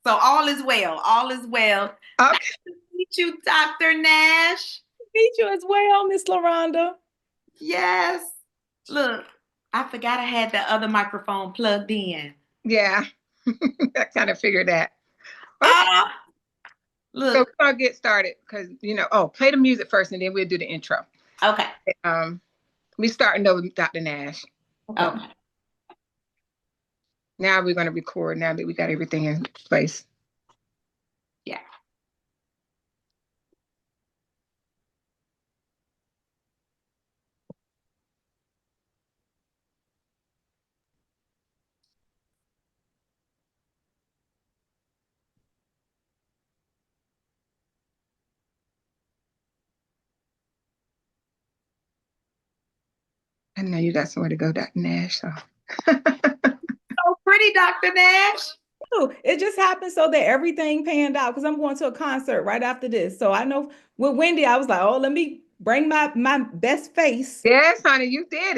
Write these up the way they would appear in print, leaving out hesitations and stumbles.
So all is well. All is well. Nice Okay. to meet you, Dr. Nash. Meet you as well, Miss LaRonda. Yes. Look, I forgot I had the other microphone plugged in. Yeah. I kind of figured that. Okay. Ah, So look. we're gonna get started because play the music first and then we'll do the intro. Okay. Um, we starting over with Dr. Nash. Okay. Okay. Now we're gonna record now that we got everything in place. Yeah. I know you got somewhere to go, Dr. Nash. So So pretty, Dr. Nash. Ooh, it just happened so that everything panned out because I'm going to a concert right after this. So I know with Wendy, I was like, oh, let me bring my best face. yes, honey, you did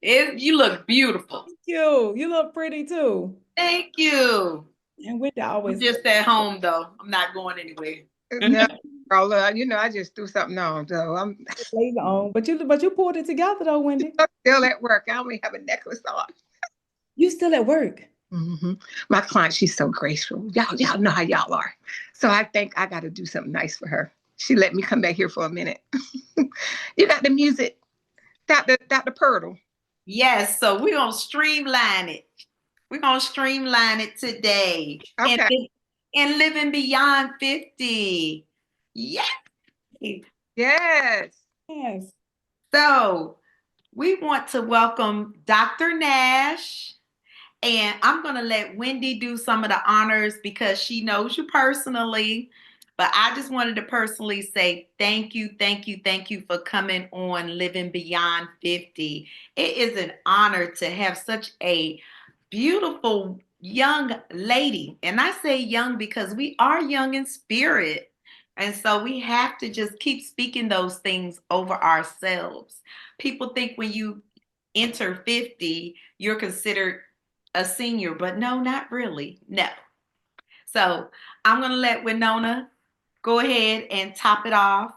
it. You look beautiful. Thank you. You look pretty too. Thank you. And Wendy I'm always just at home though. I'm not going anywhere. No, girl, I just threw something on, so I'm later on. But you pulled it together though, Wendy. still at work. I only have a necklace on. You still at work. My client, she's so graceful. Y'all know how y'all are. So I think I got to do something nice for her. She let me come back here for a minute. You got the music, Dr. Purtle. Yes, so we're gonna streamline it. We're gonna streamline it today. And Okay. and living beyond 50. Yes. Yes. Yes. So we want to welcome Dr. Nash. And I'm going to let Wendy do some of the honors because she knows you personally. But I just wanted to personally say thank you, thank you, thank you for coming on Living Beyond 50. It is an honor to have such a beautiful young lady. And I say young because we are young in spirit. And so we have to just keep speaking those things over ourselves. People think when you enter 50, you're considered a senior, but no, not really. No. So I'm going to let Winona go ahead and top it off.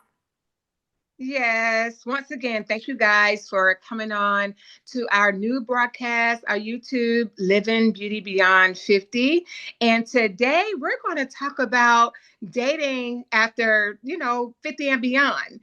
Yes. Once again, thank you guys for coming on to our new broadcast, our YouTube Living Beauty Beyond 50. And today we're going to talk about dating after, 50 and beyond.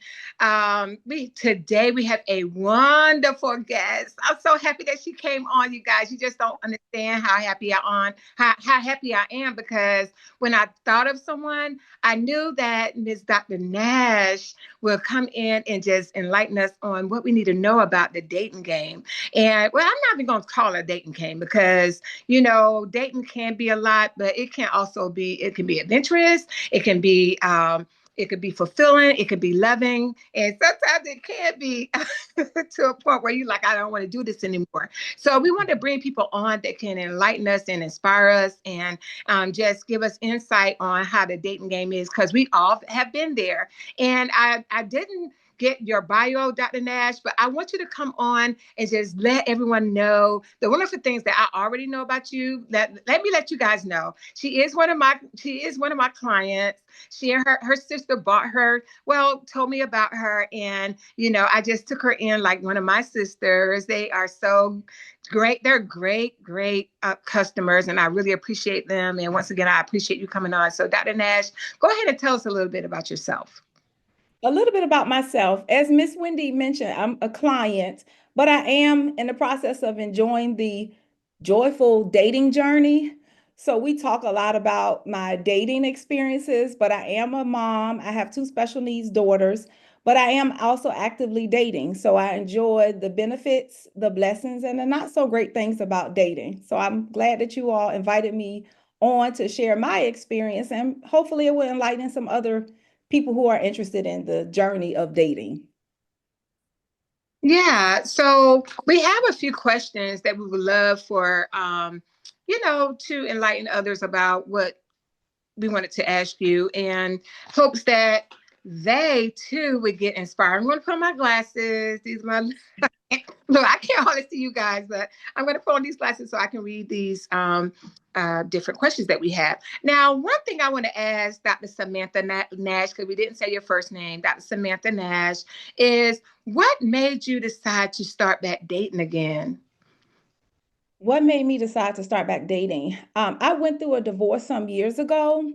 Today we have a wonderful guest. I'm so happy that she came on, you guys. You just don't understand how happy I am because when I thought of someone, I knew that Ms. Dr. Nash will come in and just enlighten us on what we need to know about the dating game. And well, I'm not even going to call it a dating game because, dating can be a lot, but it can be adventurous. It could be fulfilling. It could be loving. And sometimes it can be to a point where you're like, I don't want to do this anymore. So we want to bring people on that can enlighten us and inspire us and just give us insight on how the dating game is because we all have been there. And I didn't get your bio, Dr. Nash, but I want you to come on and just let everyone know the wonderful things that I already know about you. Let me let you guys know. She is one of my clients. She and her sister told me about her. And, I just took her in like one of my sisters. They are so great. They're great, great customers, and I really appreciate them. And once again, I appreciate you coming on. So, Dr. Nash, go ahead and tell us a little bit about yourself. A little bit about myself. As Miss Wendy mentioned, I'm a client, but I am in the process of enjoying the joyful dating journey. So we talk a lot about my dating experiences, but I am a mom. I have two special needs daughters, but I am also actively dating. So I enjoy the benefits, the blessings, and the not so great things about dating. So I'm glad that you all invited me on to share my experience, and hopefully it will enlighten some other people who are interested in the journey of dating. Yeah, so we have a few questions that we would love for, to enlighten others about what we wanted to ask you, and hopes that they too would get inspired. I'm going to put on my glasses. These are my look. I can't hardly see you guys, but I'm going to put on these glasses so I can read these different questions that we have. Now, one thing I want to ask Dr. Samantha Nash, because we didn't say your first name, Dr. Samantha Nash, is what made you decide to start back dating again? What made me decide to start back dating? I went through a divorce some years ago,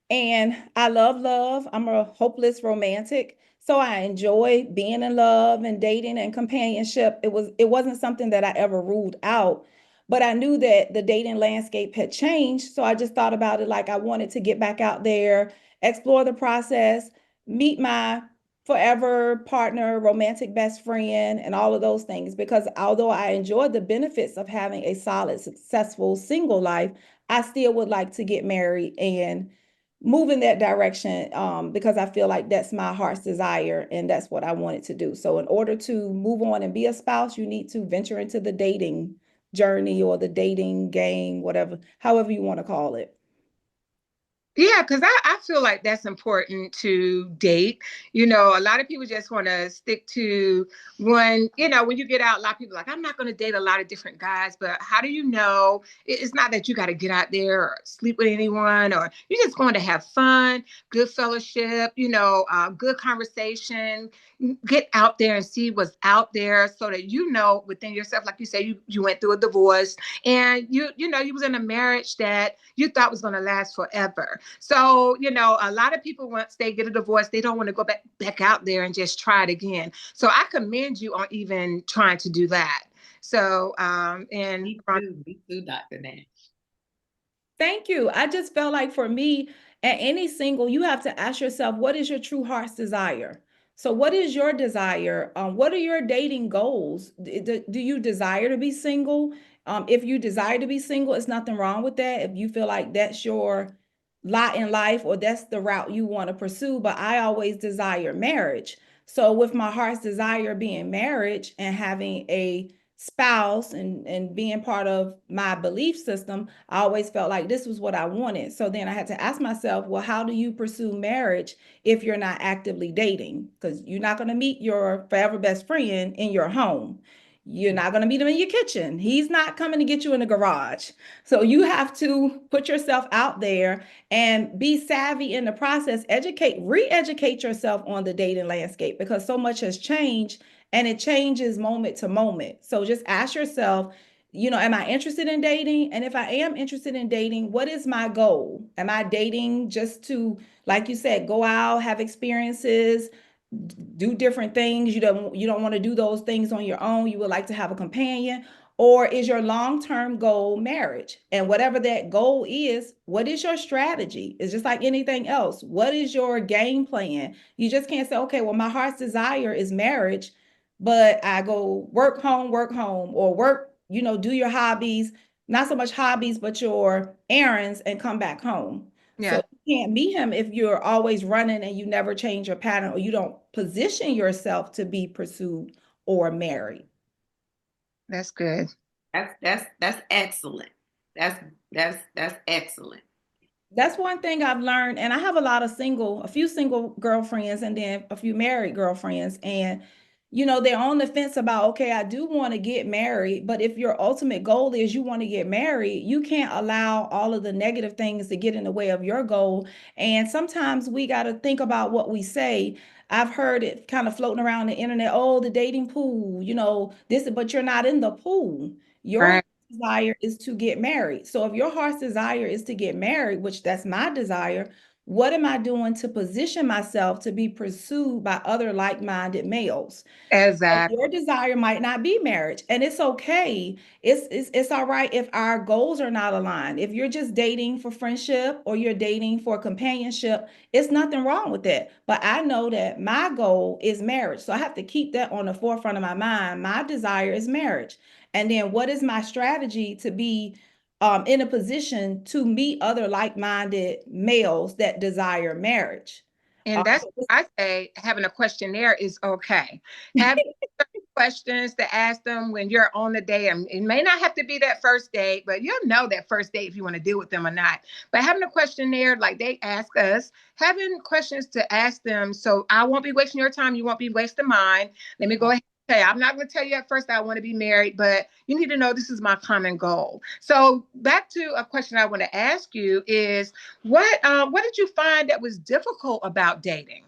and I love love. I'm a hopeless romantic, so I enjoy being in love and dating and companionship. It wasn't something that I ever ruled out, but I knew that the dating landscape had changed, so I just thought about it like I wanted to get back out there, explore the process, meet my forever partner, romantic best friend, and all of those things. Because although I enjoy the benefits of having a solid, successful single life, I still would like to get married and move in that direction because I feel like that's my heart's desire and that's what I wanted to do. So, in order to move on and be a spouse, you need to venture into the dating journey or the dating game, whatever, however you want to call it. Yeah, because I feel like that's important to date. You know, a lot of people just want to stick to one. You know, when you get out, a lot of people are like, I'm not going to date a lot of different guys. But how do you know? It's not that you got to get out there or sleep with anyone, or you're just going to have fun, good fellowship, good conversation. Get out there and see what's out there so that you know within yourself, like you say, you went through a divorce and you was in a marriage that you thought was going to last forever. So, a lot of people, once they get a divorce, they don't want to go back out there and just try it again. So I commend you on even trying to do that. So, Me too, Dr. Nash. Thank you. I just felt like for me, at any single, you have to ask yourself, what is your true heart's desire? So, what is your desire? What are your dating goals? Do you desire to be single? If you desire to be single, it's nothing wrong with that. If you feel like that's your lot in life or that's the route you want to pursue, but I always desire marriage. So, with my heart's desire being marriage and having a spouse and being part of my belief system, I always felt like this was what I wanted. So then I had to ask myself, well, how do you pursue marriage if you're not actively dating? Because you're not going to meet your forever best friend in your home. You're not going to meet him in your kitchen. He's not coming to get you in the garage. So you have to put yourself out there and be savvy in the process, re-educate yourself on the dating landscape because so much has changed and it changes moment to moment. So just ask yourself, am I interested in dating? And if I am interested in dating, what is my goal? Am I dating just to, like you said, go out, have experiences, do different things? You don't want to do those things on your own. You would like to have a companion. Or is your long-term goal marriage? And whatever that goal is, what is your strategy? It's just like anything else. What is your game plan? You just can't say, okay, well, my heart's desire is marriage, but I go work, home, or work, do your hobbies, not so much hobbies, but your errands and come back home. Yeah. So you can't meet him if you're always running and you never change your pattern or you don't position yourself to be pursued or married. That's good. That's excellent. That's excellent. That's one thing I've learned. And I have a few single girlfriends and then a few married girlfriends. And, they're on the fence about, okay, I do want to get married. But if your ultimate goal is you want to get married, you can't allow all of the negative things to get in the way of your goal. And sometimes we got to think about what we say. I've heard it kind of floating around the internet, oh, the dating pool, but you're not in the pool. Your Right. desire is to get married. So if your heart's desire is to get married, which that's my desire, what am I doing to position myself to be pursued by other like-minded males? Exactly. Your desire might not be marriage, and it's okay. It's all right if our goals are not aligned. If you're just dating for friendship or you're dating for companionship, it's nothing wrong with that. But I know that my goal is marriage, so I have to keep that on the forefront of my mind. My desire is marriage, and then what is my strategy to be in a position to meet other like-minded males that desire marriage? And that's I say having a questionnaire is okay. Having questions to ask them when you're on the date. And it may not have to be that first date, but you'll know that first date if you want to deal with them or not. But having a questionnaire like they ask us, having questions to ask them, so I won't be wasting your time, you won't be wasting mine. Let me go ahead. Okay, I'm not going to tell you at first that I want to be married, but you need to know this is my common goal. So back to a question I want to ask you is, what did you find that was difficult about dating?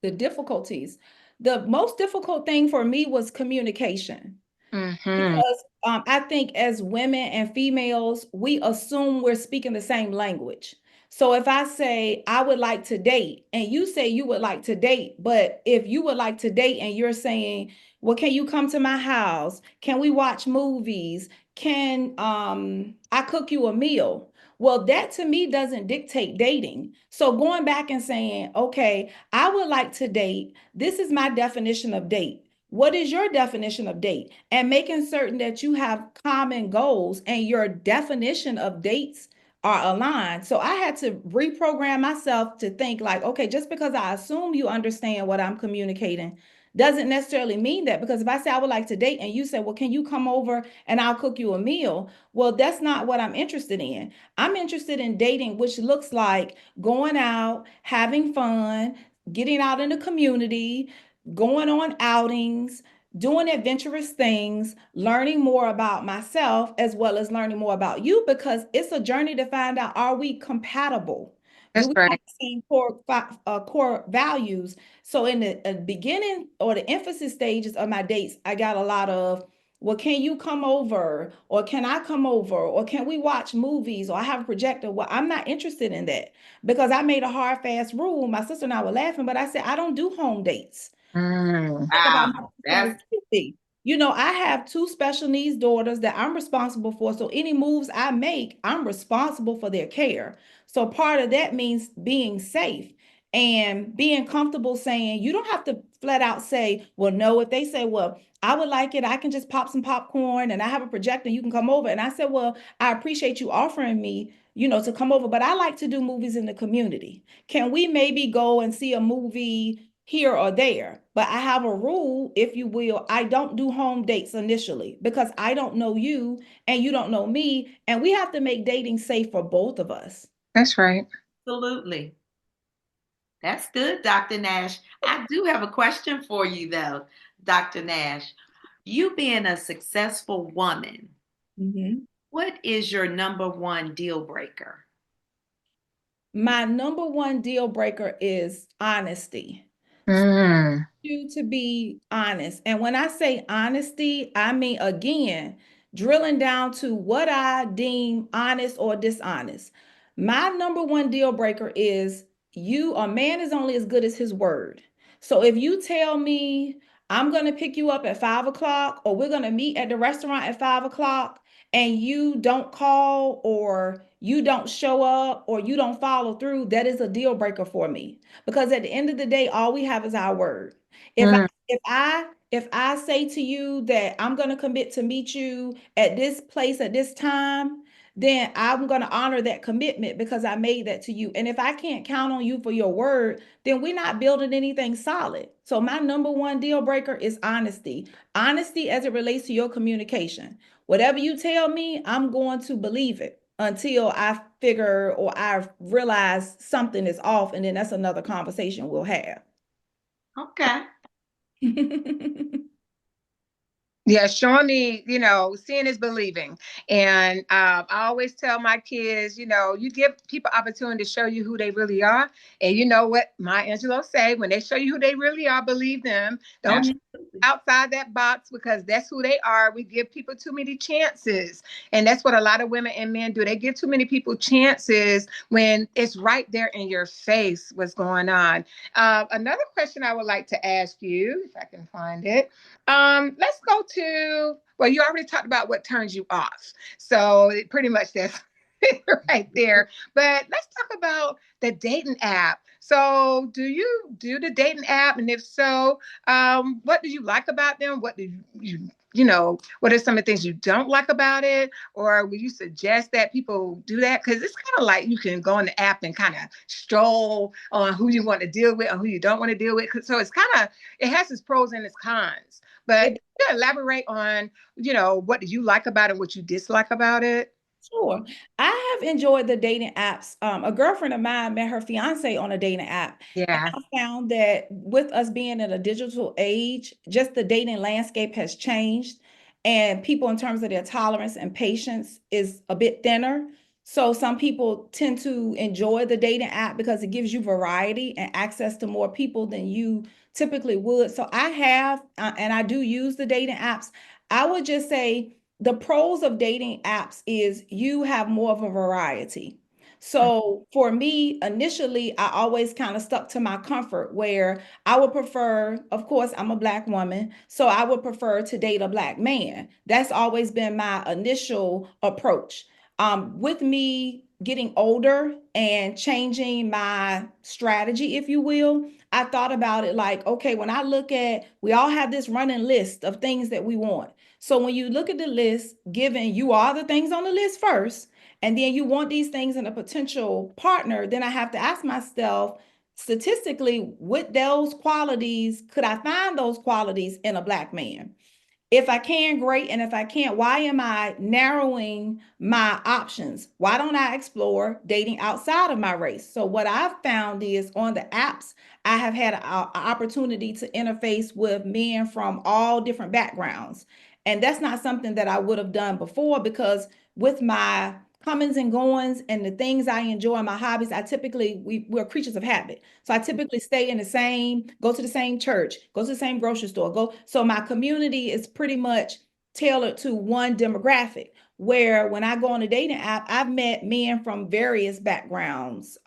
The difficulties. The most difficult thing for me was communication. Mm-hmm. Because I think as women and females, we assume we're speaking the same language. So if I say I would like to date and you say you would like to date, but if you would like to date and you're saying, well, can you come to my house? Can we watch movies? Can I cook you a meal? Well, that to me doesn't dictate dating. So going back and saying, okay, I would like to date. This is my definition of date. What is your definition of date? And making certain that you have common goals and your definition of dates are aligned. So I had to reprogram myself to think like, okay, just because I assume you understand what I'm communicating doesn't necessarily mean that. Because if I say I would like to date and you say, well, can you come over and I'll cook you a meal? Well, that's not what I'm interested in. I'm interested in dating, which looks like going out, having fun, getting out in the community, going on outings, doing adventurous things, learning more about myself as well as learning more about you, because it's a journey to find out, are we compatible? Do That's we have right. the same core values? So in the beginning or the emphasis stages of my dates, I got a lot of, well, can you come over? Or can I come over? Or can we watch movies? Or I have a projector. Well, I'm not interested in that because I made a hard, fast rule. My sister and I were laughing, but I said, I don't do home dates. Mm. Think about Wow. my That's sensitivity. You know, I have two special needs daughters that I'm responsible for. So any moves I make, I'm responsible for their care. So part of that means being safe and being comfortable saying, you don't have to flat out say, well, no, if they say, well, I would like it, I can just pop some popcorn and I have a projector, you can come over. And I said, well, I appreciate you offering me, to come over, but I like to do movies in the community. Can we maybe go and see a movie here or there? But I have a rule, if you will, I don't do home dates initially because I don't know you and you don't know me. And we have to make dating safe for both of us. That's right. absolutely. That's good, Dr. Nash. I do have a question for you, though, Dr. Nash. You being a successful woman, Mhm. what is your number one deal breaker? My number one deal breaker is honesty. Mm. You to be honest. And when I say honesty, I mean, again, drilling down to what I deem honest or dishonest. My number one deal breaker is a man is only as good as his word. So if you tell me I'm going to pick you up at 5 o'clock or we're going to meet at the restaurant at 5 o'clock and you don't call or you don't show up or you don't follow through, that is a deal breaker for me. Because at the end of the day, all we have is our word. If I Mm. if I say to you that I'm going to commit to meet you at this place at this time, then I'm going to honor that commitment because I made that to you. And if I can't count on you for your word, then we're not building anything solid. So my number one deal breaker is honesty. Honesty as it relates to your communication. Whatever you tell me, I'm going to believe it until I figure or I realize something is off, and then that's another conversation we'll have. Okay. Yeah, showing me, seeing is believing. And I always tell my kids, you give people opportunity to show you who they really are. And you know what Maya Angelou say, when they show you who they really are, believe them. Don't try Absolutely. outside that box because that's who they are. We give people too many chances. And that's what a lot of women and men do. They give too many people chances when it's right there in your face what's going on. Another question I would like to ask you, if I can find it. Let's go to, well, you already talked about what turns you off. So pretty much that's right there. But let's talk about the dating app. So do you do the dating app? And if so, what do you like about them? What do what are some of the things you don't like about it? Or will you suggest that people do that? Because it's kind of like you can go on the app and kind of stroll on who you want to deal with or who you don't want to deal with. So it's kind of, it has its pros and its cons. But It yeah, elaborate on, what do you like about it, what you dislike about it? Sure. I have enjoyed the dating apps. A girlfriend of mine met her fiance on a dating app. And Yeah. I found that with us being in a digital age, just the dating landscape has changed. And people, in terms of their tolerance and patience, is a bit thinner. So some people tend to enjoy the dating app because it gives you variety and access to more people than you typically would. So I have, and I do use the dating apps. I would just say, the pros of dating apps is you have more of a variety. So for me, initially, I always kind of stuck to my comfort where I would prefer, of course, I'm a Black woman, so I would prefer to date a Black man. That's always been my initial approach. With me getting older and changing my strategy, if you will, I thought about it like, okay, when I look at, we all have this running list of things that we want. So when you look at the list, given you are the things on the list first, and then you want these things in a potential partner, then I have to ask myself, statistically, with those qualities, could I find those qualities in a Black man? If I can, great. And if I can't, why am I narrowing my options? Why don't I explore dating outside of my race? So, what I've found is on the apps, I have had an opportunity to interface with men from all different backgrounds. And that's not something that I would have done before because with my comings and goings and the things I enjoy, my hobbies, we're creatures of habit. So I typically stay in the same, go to the same church, go to the same grocery store, go. So my community is pretty much tailored to one demographic. Where when I go on a dating app, I've met men from various backgrounds,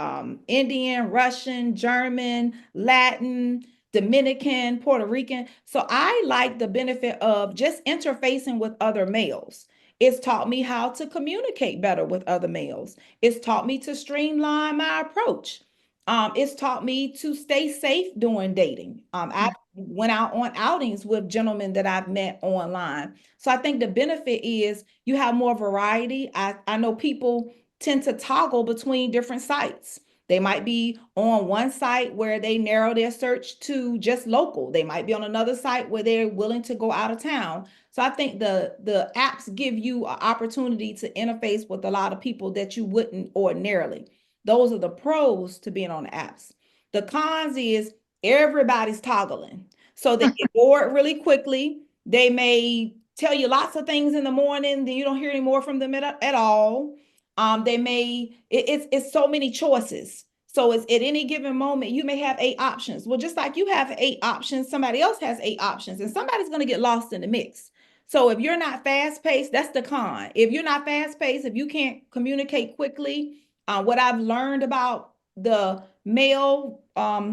Indian, Russian, German, Latin, Dominican, Puerto Rican. So I like the benefit of just interfacing with other males. It's taught me how to communicate better with other males. It's taught me to streamline my approach. It's taught me to stay safe during dating. I went out on outings with gentlemen that I've met online. So I think the benefit is you have more variety. I know people tend to toggle between different sites. They might be on one site where they narrow their search to just local. They might be on another site where they're willing to go out of town. So I think the apps give you an opportunity to interface with a lot of people that you wouldn't ordinarily. Those are the pros to being on the apps. The cons is everybody's toggling. So they get bored really quickly. They may tell you lots of things in the morning, then you don't hear any more from them at all. It's so many choices. So it's at any given moment, you may have 8 options. Well, just like you have 8 options, somebody else has 8 options, and somebody's going to get lost in the mix. So if you're not fast paced, that's the con. If you're not fast paced, if you can't communicate quickly, what I've learned about the male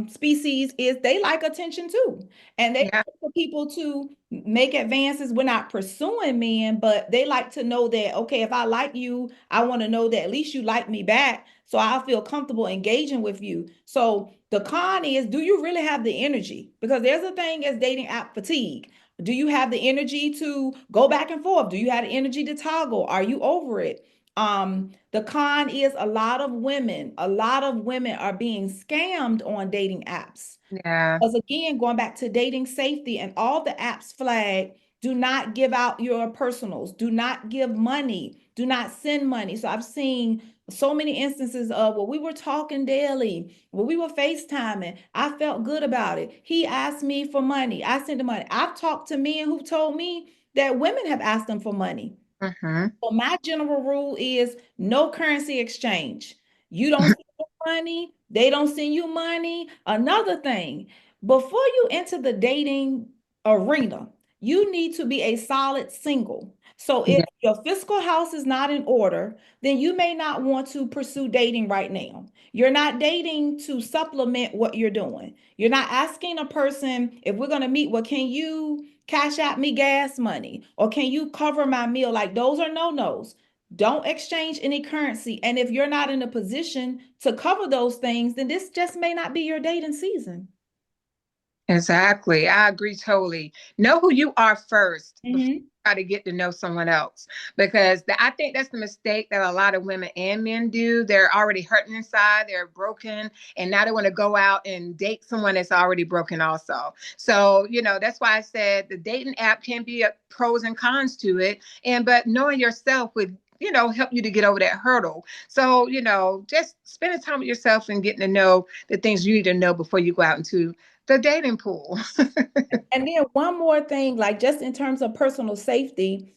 species is they like attention too. And they Yeah. like for people to make advances. We're not pursuing men, but they like to know that, okay, if I like you, I want to know that at least you like me back. So I feel comfortable engaging with you. So the con is, do you really have the energy? Because there's a thing as dating app fatigue. Do you have the energy to go back and forth? Do you have the energy to toggle? Are you over it? The con is a lot of women are being scammed on dating apps. Yeah. Because again, going back to dating safety and all the apps flag, do not give out your personals, do not give money, do not send money. So I've seen so many instances of, well, we were talking daily, well, we were FaceTiming. I felt good about it. He asked me for money. I sent him money. I've talked to men who told me that women have asked them for money. Mm-hmm. So my general rule is no currency exchange. You don't send them money, they don't send you money. Another thing, before you enter the dating arena, you need to be a solid single. So if Yeah. your fiscal house is not in order, then you may not want to pursue dating right now. You're not dating to supplement what you're doing. You're not asking a person, if we're going to meet, well, can you cash out me gas money? Or can you cover my meal? Like those are no-nos. Don't exchange any currency. And if you're not in a position to cover those things, then this just may not be your dating season. Exactly. I agree totally. Know who you are first before you Mhm. try to get to know someone else. Because I think that's the mistake that a lot of women and men do. They're already hurting inside, they're broken, and now they want to go out and date someone that's already broken also. So, that's why I said the dating app can be a pros and cons to it. But knowing yourself would help you to get over that hurdle. So, just spending time with yourself and getting to know the things you need to know before you go out into the dating pool. And then one more thing, like just in terms of personal safety,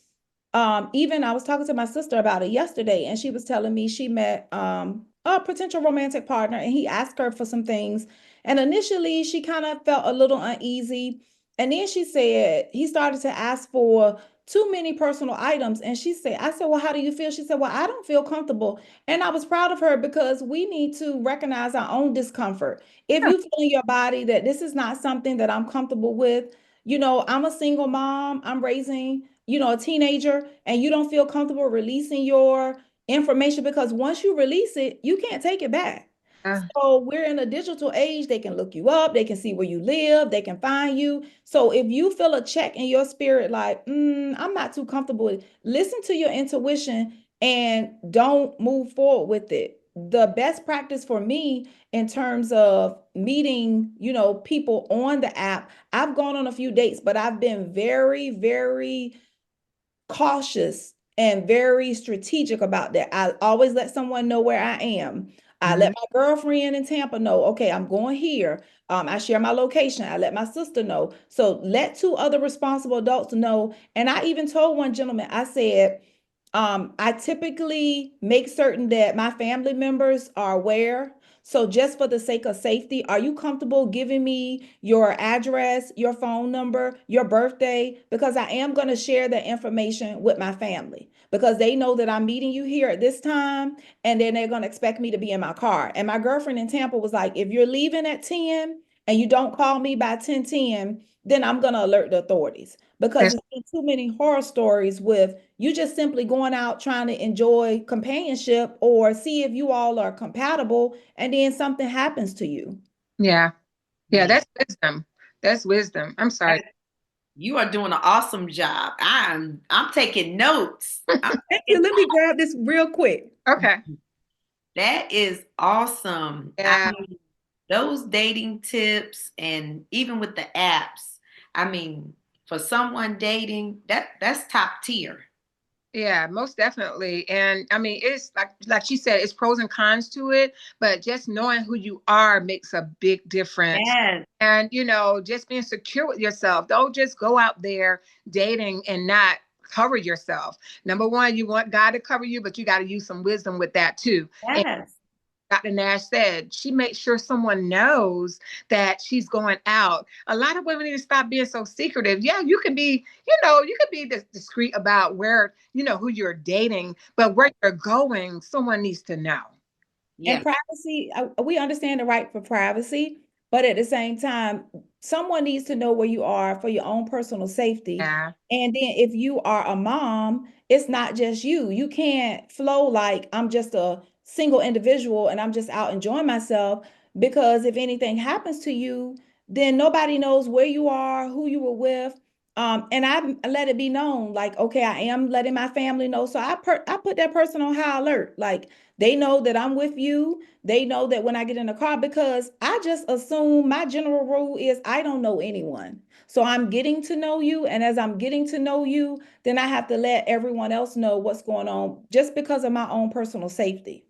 even I was talking to my sister about it yesterday, and she was telling me she met a potential romantic partner, and he asked her for some things. And initially, she kind of felt a little uneasy. And then she said he started to ask for too many personal items. And I said, well, how do you feel? She said, well, I don't feel comfortable. And I was proud of her because we need to recognize our own discomfort. If you feel in your body that this is not something that I'm comfortable with, I'm a single mom, I'm raising a teenager, and you don't feel comfortable releasing your information because once you release it, you can't take it back. Uh, So we're in a digital age. They can look you up, they can see where you live, they can find you. So if you feel a check in your spirit, like, I'm not too comfortable with it, listen to your intuition and don't move forward with it. The best practice for me in terms of meeting, people on the app, I've gone on a few dates, but I've been very, very cautious and very strategic about that. I always let someone know where I am. I let mhm. my girlfriend in Tampa know, okay, I'm going here. I share my location. I let my sister know. So let two other responsible adults know. And I even told one gentleman, I said, I typically make certain that my family members are aware. So just for the sake of safety, are you comfortable giving me your address, your phone number, your birthday? Because I am going to share that information with my family because they know that I'm meeting you here at this time, and then they're going to expect me to be in my car. And my girlfriend in Tampa was like, if you're leaving at 10 and you don't call me by 10:10, then I'm going to alert the authorities because That's, it's been too many horror stories with you just simply going out trying to enjoy companionship or see if you all are compatible, and then something happens to you. yeah. Yeah, Yeah. that's wisdom. That's wisdom. I'm sorry. That- You are doing an awesome job. I'm taking notes. I'm Thank you. taking Let me grab this real quick. Okay. That is awesome. I Yeah. mean, those dating tips and even with the apps, I mean, for someone dating, that's top tier. Yeah, most definitely. And I mean, it's like she said, it's pros and cons to it, but just knowing who you are makes a big difference. Yes. And just being secure with yourself. Don't just go out there dating and not cover yourself. Number one, you want God to cover you, but you got to use some wisdom with that too. Yes. Dr. Nash said, she makes sure someone knows that she's going out. A lot of women need to stop being so secretive. Yeah, you can be discreet about where, who you're dating, but where you're going, someone needs to know. And Yeah. privacy, we understand the right for privacy, but at the same time, someone needs to know where you are for your own personal safety. Yeah. And then if you are a mom, it's not just you. You can't flow like I'm just a single individual and I'm just out enjoying myself because if anything happens to you, then nobody knows where you are, who you were with. And I let it be known, like, okay, I am letting my family know. So I put that person on high alert. Like they know that I'm with you. They know that when I get in the car, because I just assume my general rule is I don't know anyone. So I'm getting to know you. And as I'm getting to know you, then I have to let everyone else know what's going on just because of my own personal safety.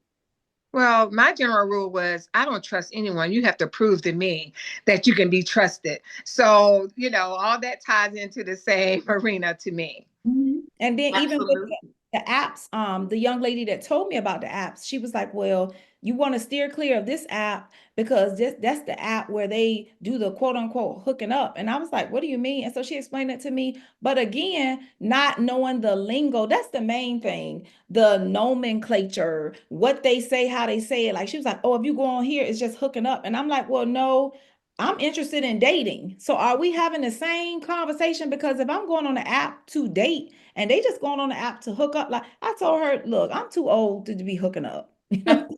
Well, my general rule was I don't trust anyone. You have to prove to me that you can be trusted. So, all that ties into the same arena to me. Mhm. And then even with Absolutely. the apps, the young lady that told me about the apps, she was like, "Well, you want to steer clear of this app because that's the app where they do the quote unquote hooking up." And I was like, "What do you mean?" And so she explained it to me. But again, not knowing the lingo, that's the main thing. The nomenclature, what they say, how they say it. Like she was like, "Oh, if you go on here, it's just hooking up." And I'm like, "Well, no, I'm interested in dating. So are we having the same conversation? Because if I'm going on the app to date and they just going on the app to hook up, like I told her, look, I'm too old to be hooking up.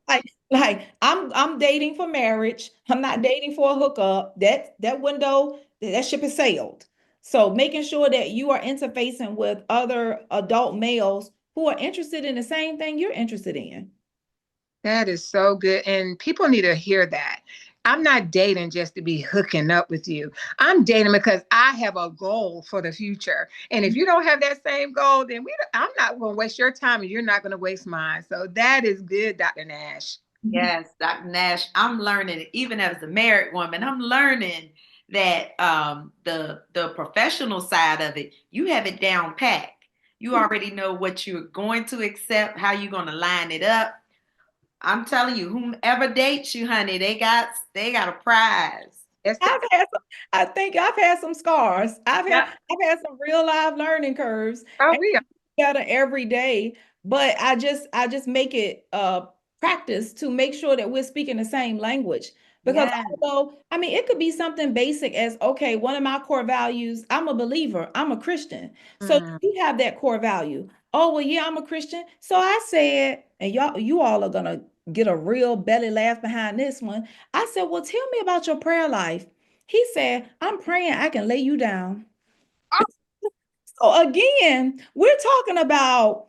Like Like I'm dating for marriage. I'm not dating for a hookup. That window, that ship has sailed. So making sure that you are interfacing with other adult males who are interested in the same thing you're interested in. That is so good. And people need to hear that. I'm not dating just to be hooking up with you. I'm dating because I have a goal for the future. And if you don't have that same goal, then I'm not going to waste your time and you're not going to waste mine. So that is good, Dr. Nash. Yes, Dr. Nash, I'm learning, even as a married woman, I'm learning that the professional side of it, you have it down pat. You already know what you're going to accept, how you're going to line it up. I'm telling you, whomever dates you, honey, they got a prize. Yes, I've had some, I think I've had some scars. Yep. I've had some real live learning curves. oh, And we are. better every day. But I just make it practice to make sure that we're speaking the same language. Because Yes. although, I mean, it could be something basic as, okay, one of my core values, I'm a believer, I'm a Christian. So Mm, you have that core value. Oh, well, yeah, I'm a Christian. So I said, and you all are gonna get a real belly laugh behind this one. I said, well, tell me about your prayer life. He said, I'm praying I can lay you down. So again, we're talking about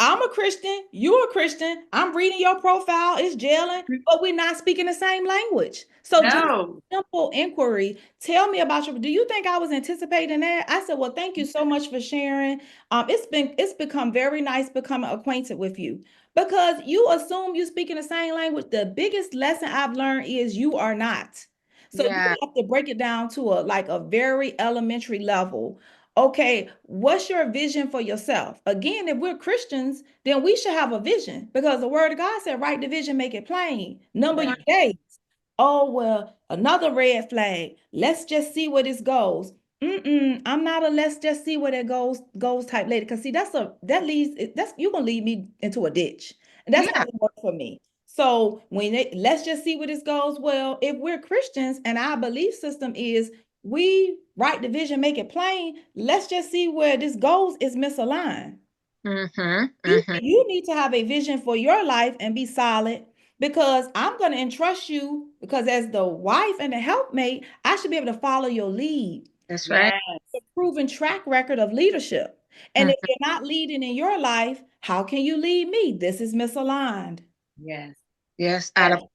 I'm a Christian, you're a Christian, I'm reading your profile, it's gelling, but we're not speaking the same language. So just No. simple inquiry. Tell me about do you think I was anticipating that? I said, well, thank you so much for sharing. It's become very nice becoming acquainted with you because you assume you speak in the same language. The biggest lesson I've learned is you are not. So you yeah. have to break it down to a very elementary level. Okay, what's your vision for yourself? Again, if we're Christians, then we should have a vision because the word of God said, write the vision, make it plain. Number your Right. days. Oh, well, another red flag. Let's just see where this goes. I'm not a let's just see where that goes type lady. Because see, that's you're gonna lead me into a ditch. And that's Yeah. not gonna work for me. So let's just see where this goes. Well, if we're Christians and our belief system is we write the vision, make it plain. Let's just see where this goes is misaligned. Mm-hmm. You Mm-hmm. you need to have a vision for your life and be solid because I'm going to entrust you because as the wife and the helpmate, I should be able to follow your lead. That's right. Yes. A proven track record of leadership. And if Mhm. you're not leading in your life, how can you lead me? This is misaligned. Yes. Yes. Out Yes. of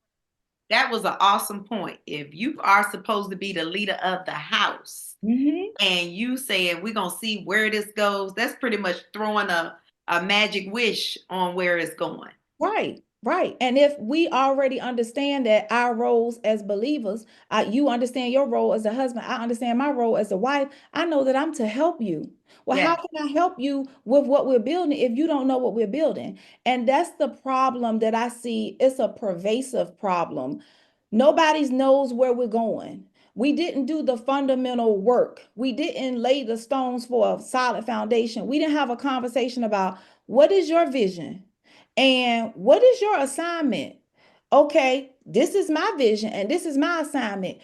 That was an awesome point. If you are supposed to be the leader of the house Mhm. and you saying we're gonna see where this goes, that's pretty much throwing a magic wish on where it's going. Right, right. And if we already understand that our roles as believers, you understand your role as a husband, I understand my role as a wife, I know that I'm to help you. Well, how Yes. can I help you with what we're building if you don't know what we're building? And that's the problem that I see. It's a pervasive problem. Nobody knows where we're going. We didn't do the fundamental work. We didn't lay the stones for a solid foundation. We didn't have a conversation about what is your vision? And what is your assignment? Okay, this is my vision and this is my assignment.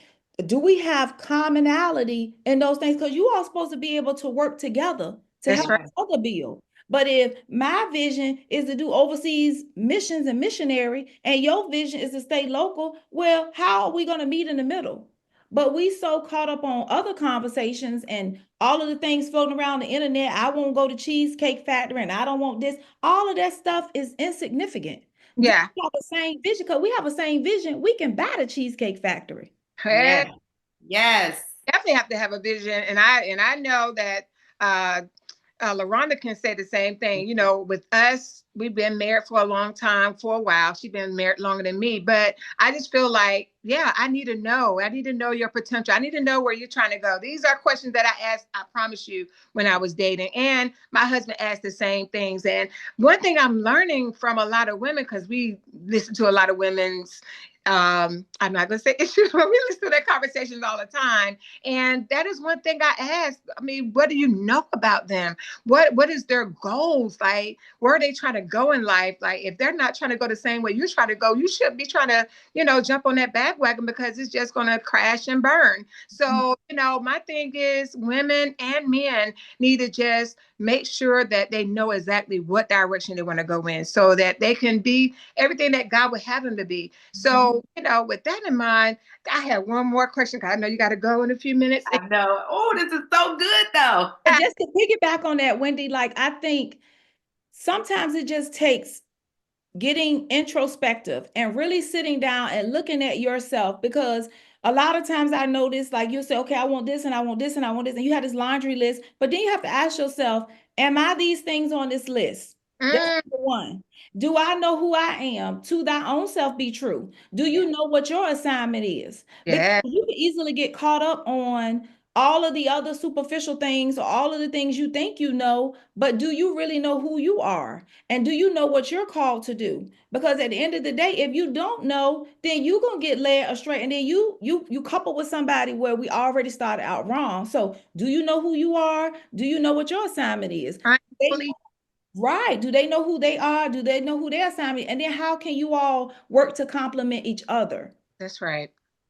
Do we have commonality in those things? Because you all supposed to be able to work together to that's help right. Yes. other build. But if my vision is to do overseas missions and missionary, and your vision is to stay local, well, how are we going to meet in the middle? But we so caught up on other conversations and all of the things floating around the internet. I won't go to Cheesecake Factory and I don't want this. All of that stuff is insignificant. Do Yeah. we have the same vision? Because we have the same vision. We can buy the Cheesecake Factory. Hey, Yes. Yes. definitely have to have a vision. And I know that LaRonda can say the same thing. You know, with us, we've been married for a long time, for a while. She's been married longer than me, but I just feel like, yeah, I need to know. I need to know your potential. I need to know where you're trying to go. These are questions that I asked, I promise you, when I was dating. And my husband asked the same things. And one thing I'm learning from a lot of women, because we listen to a lot of women's I'm not going to say issues, but we listen to their conversations all the time. And that is one thing I ask. I mean, what do you know about them? What is their goals? Like, where are they trying to go in life? Like, if they're not trying to go the same way you try to go, you shouldn't be trying to, jump on that bandwagon because it's just going to crash and burn. So, my thing is women and men need to just make sure that they know exactly what direction they want to go in so that they can be everything that God would have them to be. So, with that in mind, I have one more question because I know you got to go in a few minutes. I know. Oh, this is so good though. And just to piggyback on that, Wendy, like I think sometimes it just takes getting introspective and really sitting down and looking at yourself, because a lot of times I notice, like, you say, okay, I want this and I want this and I want this, and you have this laundry list, but then you have to ask yourself, am I these things on this list? That's Mm, number one. Do I know who I am? To thy own self be true. Do you know what your assignment is? Because yeah. you can easily get caught up on all of the other superficial things or all of the things you think you know, but do you really know who you are? And do you know what you're called to do? Because at the end of the day, if you don't know, then you're gonna get led astray. And then you couple with somebody where we already started out wrong. So do you know who you are? Do you know what your assignment is? I They, fully, right. Do they know who they are? Do they know who their assignment? And then how can you all work to complement each other? that's right.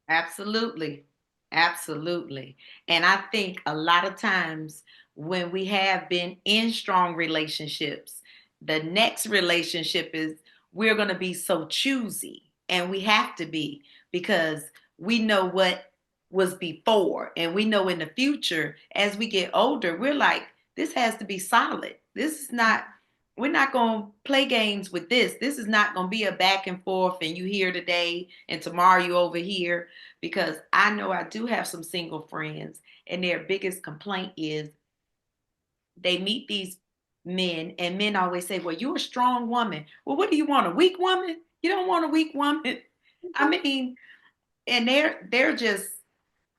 Absolutely. Absolutely. And I think a lot of times when we have been in strong relationships, the next relationship is we're going to be so choosy. And we have to be, because we know what was before. And we know in the future, as we get older, we're like, this has to be solid. This is not, we're not going to play games with this. This is not going to be a back and forth and you here today and tomorrow you over here. Because I know I do have some single friends, and their biggest complaint is they meet these men, and men always say, well, you're a strong woman. Well, what do you want? A weak woman? You don't want a weak woman. I mean, and they're just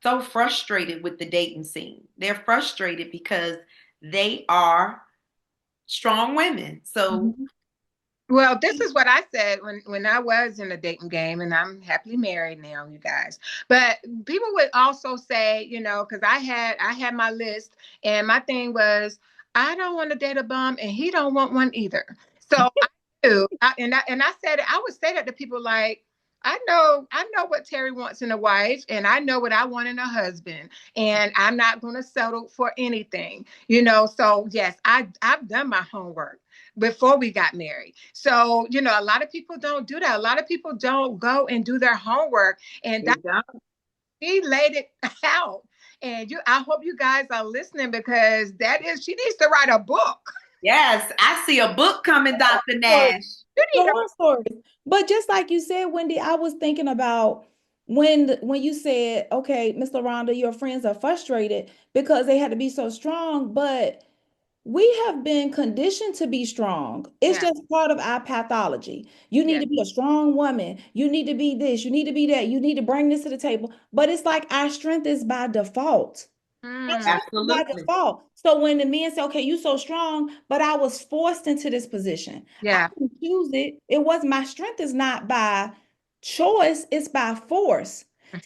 so frustrated with the dating scene. They're frustrated because they are strong women. So Mhm. Well, this is what I said when I was in the dating game, and I'm happily married now, you guys. But people would also say, because I had my list, and my thing was, I don't want to date a bum, and he don't want one either. So I do, and I said I would say that to people like, I know what Terry wants in a wife, and I know what I want in a husband, and I'm not going to settle for anything, So yes, I've done my homework before we got married. So, a lot of people don't do that. A lot of people don't go and do their homework. And they that don't. she laid it out. And I hope you guys are listening because she needs to write a book. Yes, I see a book coming, Dr. Nash. You need to, War stories. But just like you said, Wendy, I was thinking about when you said, okay, Miss LaRonda, your friends are frustrated because they had to be so strong, but we have been conditioned to be strong. It's yeah, just part of our pathology. You need yeah. to be a strong woman. You need to be this. You need to be that. You need to bring this to the table. But it's like our strength is by default. That's Mm, by Absolutely. default. So when the men say, okay, you so strong, but I was forced into this position. I yeah. didn't choose it. It was my strength is not by choice, it's by force.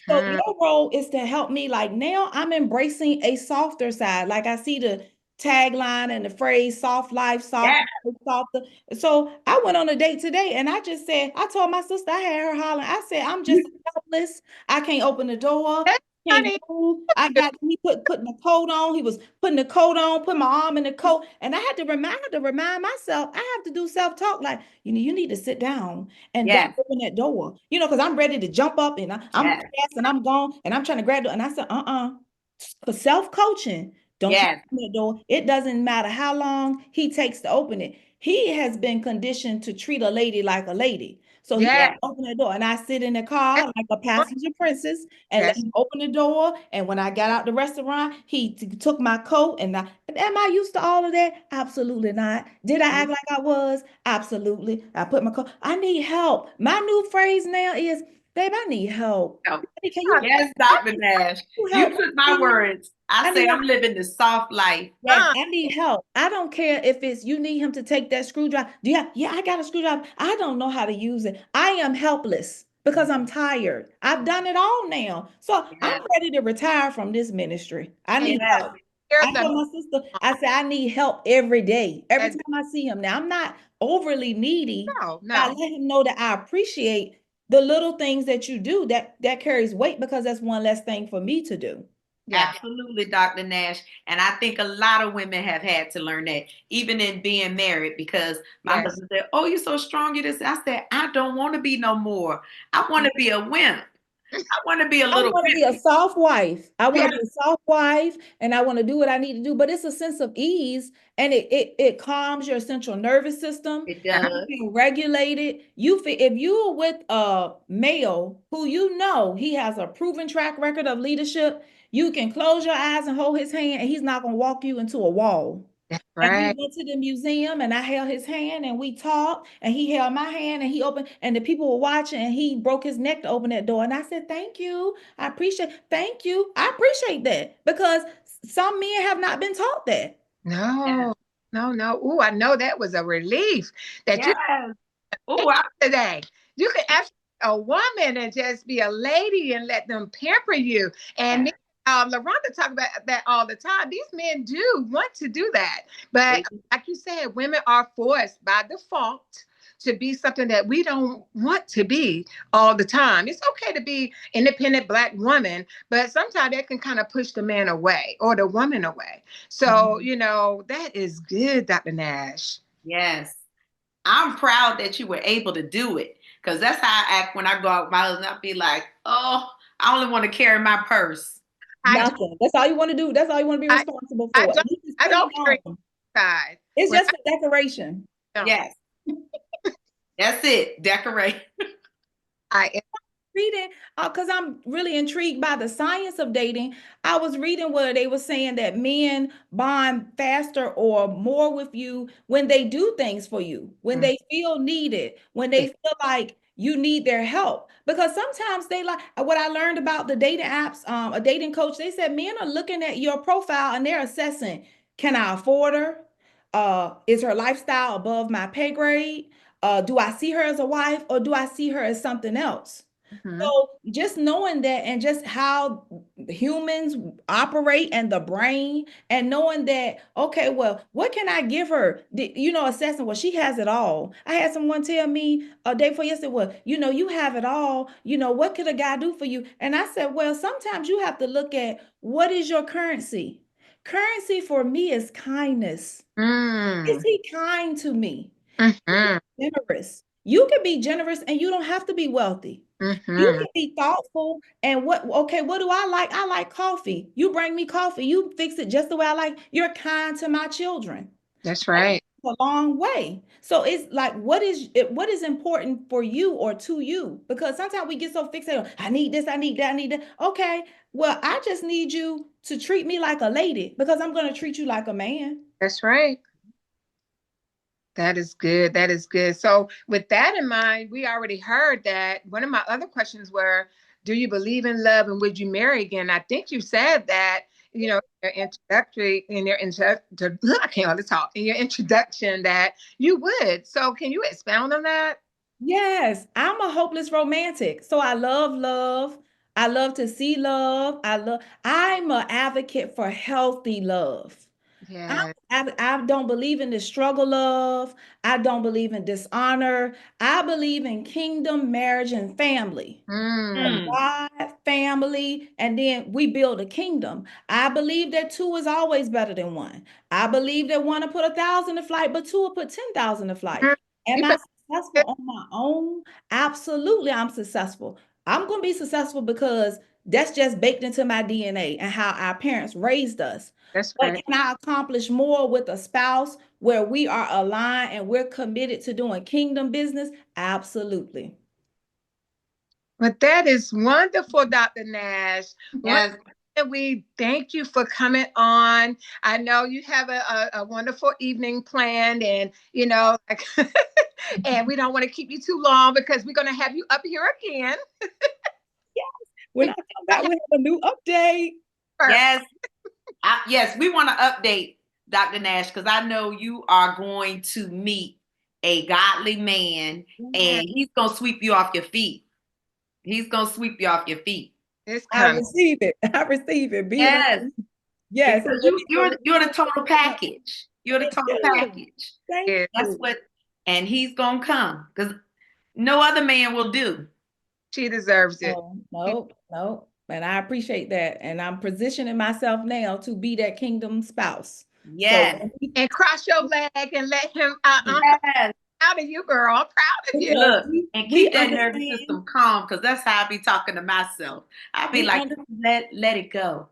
So Mhm. your role is to help me. Like now I'm embracing a softer side. Like I see the tagline and the phrase soft life, soft, Yeah. softer. So I went on a date today and I just said, I told my sister, I had her hollering. I said, I'm just helpless. I can't open the door. That's Can't funny. move. I got he putting the coat on. He was putting the coat on, put my arm in the coat, and I had to remind myself. I have to do self talk. Like you need to sit down and don't Yes. open that door. Because I'm ready to jump up and I'm Yes. fast and I'm gone and I'm trying to grab it. And I said, for self coaching, don't you Yes. open that door. It doesn't matter how long he takes to open it. He has been conditioned to treat a lady like a lady. So he Yeah, Yes. open the door and I sit in the car like a passenger princess and let that's him open the door. And when I got out the restaurant, he took my coat and am I used to all of that? Absolutely not. Did I act like I was? Absolutely. I put my coat. I need help. My new phrase now is, babe, I need help. No. Hey, can you Yes, Dr. Nash. You help took my me? words. I I say need I'm living the soft life. Yes, I need help. I don't care if it's you need him to take that screwdriver. Yeah, I got a screwdriver. I don't know how to use it. I am helpless because I'm tired. I've done it all now. So I'm Yes. ready to retire from this ministry. I and need Yes. help. here's I tell the my sister, I say I need help every day. Every and time I see him. Now I'm not overly needy, no, but I no. let him know that I appreciate the little things that you do that carries weight because that's one less thing for me to do. Yeah. Absolutely, Dr. Nash. And I think a lot of women have had to learn that, even in being married, because my Yes. husband said, "Oh, you're so strong. You this." I said, "I don't want to be no more. I want to be a wimp. I want to be a I little want to be a wimp." soft wife. I want Yeah. to be a soft wife and I want to do what I need to do. But it's a sense of ease and it calms your central nervous system. It Yeah. You does. feel regulated. You feel if you're with a male who you know he has a proven track record of leadership, you can close your eyes and hold his hand and he's not going to walk you into a wall. That's And we right. went to the museum and I held his hand and we talked and he held my hand and he opened and the people were watching and he broke his neck to open that door. And I said, thank you. Thank you. I appreciate that because some men have not been taught that. Yeah. No, no, no. Ooh, I know that was a relief that you Yes. Oh, today. You could ask a woman and just be a lady and let them pamper you. And LaRonda talk about that all the time. These men do want to do that. But like you said, women are forced by default to be something that we don't want to be all the time. It's okay to be independent Black woman, but sometimes that can kind of push the man away or the woman away. So, that is good, Dr. Nash. yes. I'm proud that you were able to do it because that's how I act when I go out with my husband. I'll be like, oh, I only want to carry my purse. I do, Nothing. That's all you want to do. That's all you want to be I, responsible I for. don't And you just I put it don't carry on. side. It's When just a decoration. I don't. Yes, that's it. Decorate. I Reading because I'm really intrigued by the science of dating. I was reading where they were saying that men bond faster or more with you when they do things for you, when am. they feel needed, when they feel like you need their help. Because sometimes they like what I learned about the dating apps, a dating coach, they said men are looking at your profile and they're assessing, can I afford her? Is her lifestyle above my pay grade? Do I see her as a wife or do I see her as something else? Mhm. So just knowing that and just how humans operate and the brain and knowing that, okay, well, what can I give her? Assessing, well, she has it all. I had someone tell me a day before yesterday, well, you have it all. What could a guy do for you? And I said, well, sometimes you have to look at what is your currency? Currency for me is kindness. Is Mm. he kind to me? Mhm. Generous. You can be generous and you don't have to be wealthy. You Mhm. can be thoughtful and what do I like? I like coffee. You bring me coffee. You fix it just the way I like. You're kind to my children. That's That right. goes a long way. So it's like what is important for you or to you? Because sometimes we get so fixated on, I need this, I need that, I need that. Okay, well, I just need you to treat me like a lady because I'm going to treat you like a man. That's right. That is good. That is good. So, with that in mind, we already heard that one of my other questions were, do you believe in love and would you marry again? I think you said that, I can't hardly talk, in your introduction that you would. So, can you expound on that? Yes, I'm a hopeless romantic. So I love love. I love to see love. I'm an advocate for healthy love. Yeah. I don't believe in this struggle love. I don't believe in dishonor. I believe in kingdom, marriage, and family. Mm. Mm. God, family, and then we build a kingdom. I believe that two is always better than one. I believe that one will put 1,000 to flight, but two will put 10,000 to flight. Mm. Am You I better. successful on my own? Absolutely, I'm successful. I'm going to be successful because that's just baked into my DNA and how our parents raised us. That's But right. can I accomplish more with a spouse where we are aligned and we're committed to doing kingdom business? Absolutely. But that is wonderful, Dr. Nash. Yes. We thank you for coming on. I know you have a wonderful evening planned, and like, and we don't want to keep you too long because we're going to have you up here again. Yes. When I come back, we have a new update. Yes. Yes. We want to update Dr. Nash because I know you are going to meet a godly man Yeah, and he's going to sweep you off your feet. He's going to sweep you off your feet. it's I coming. receive it. I receive it. Be it Yes. unto me. Yes. Because you're the total package. You're the Thank total you. package. Thank Yeah, That's you. what, and he's gonna come because no other man will do. she deserves it. Oh, no, no. And I appreciate that. And I'm positioning myself now to be that kingdom spouse. Yes. So And cross your leg and let him. I'm Yes. proud of you, girl. I'm proud of you. because Look, and we keep that nervous understand, system calm, because that's how I be talking to myself. I be we like, under, let it go.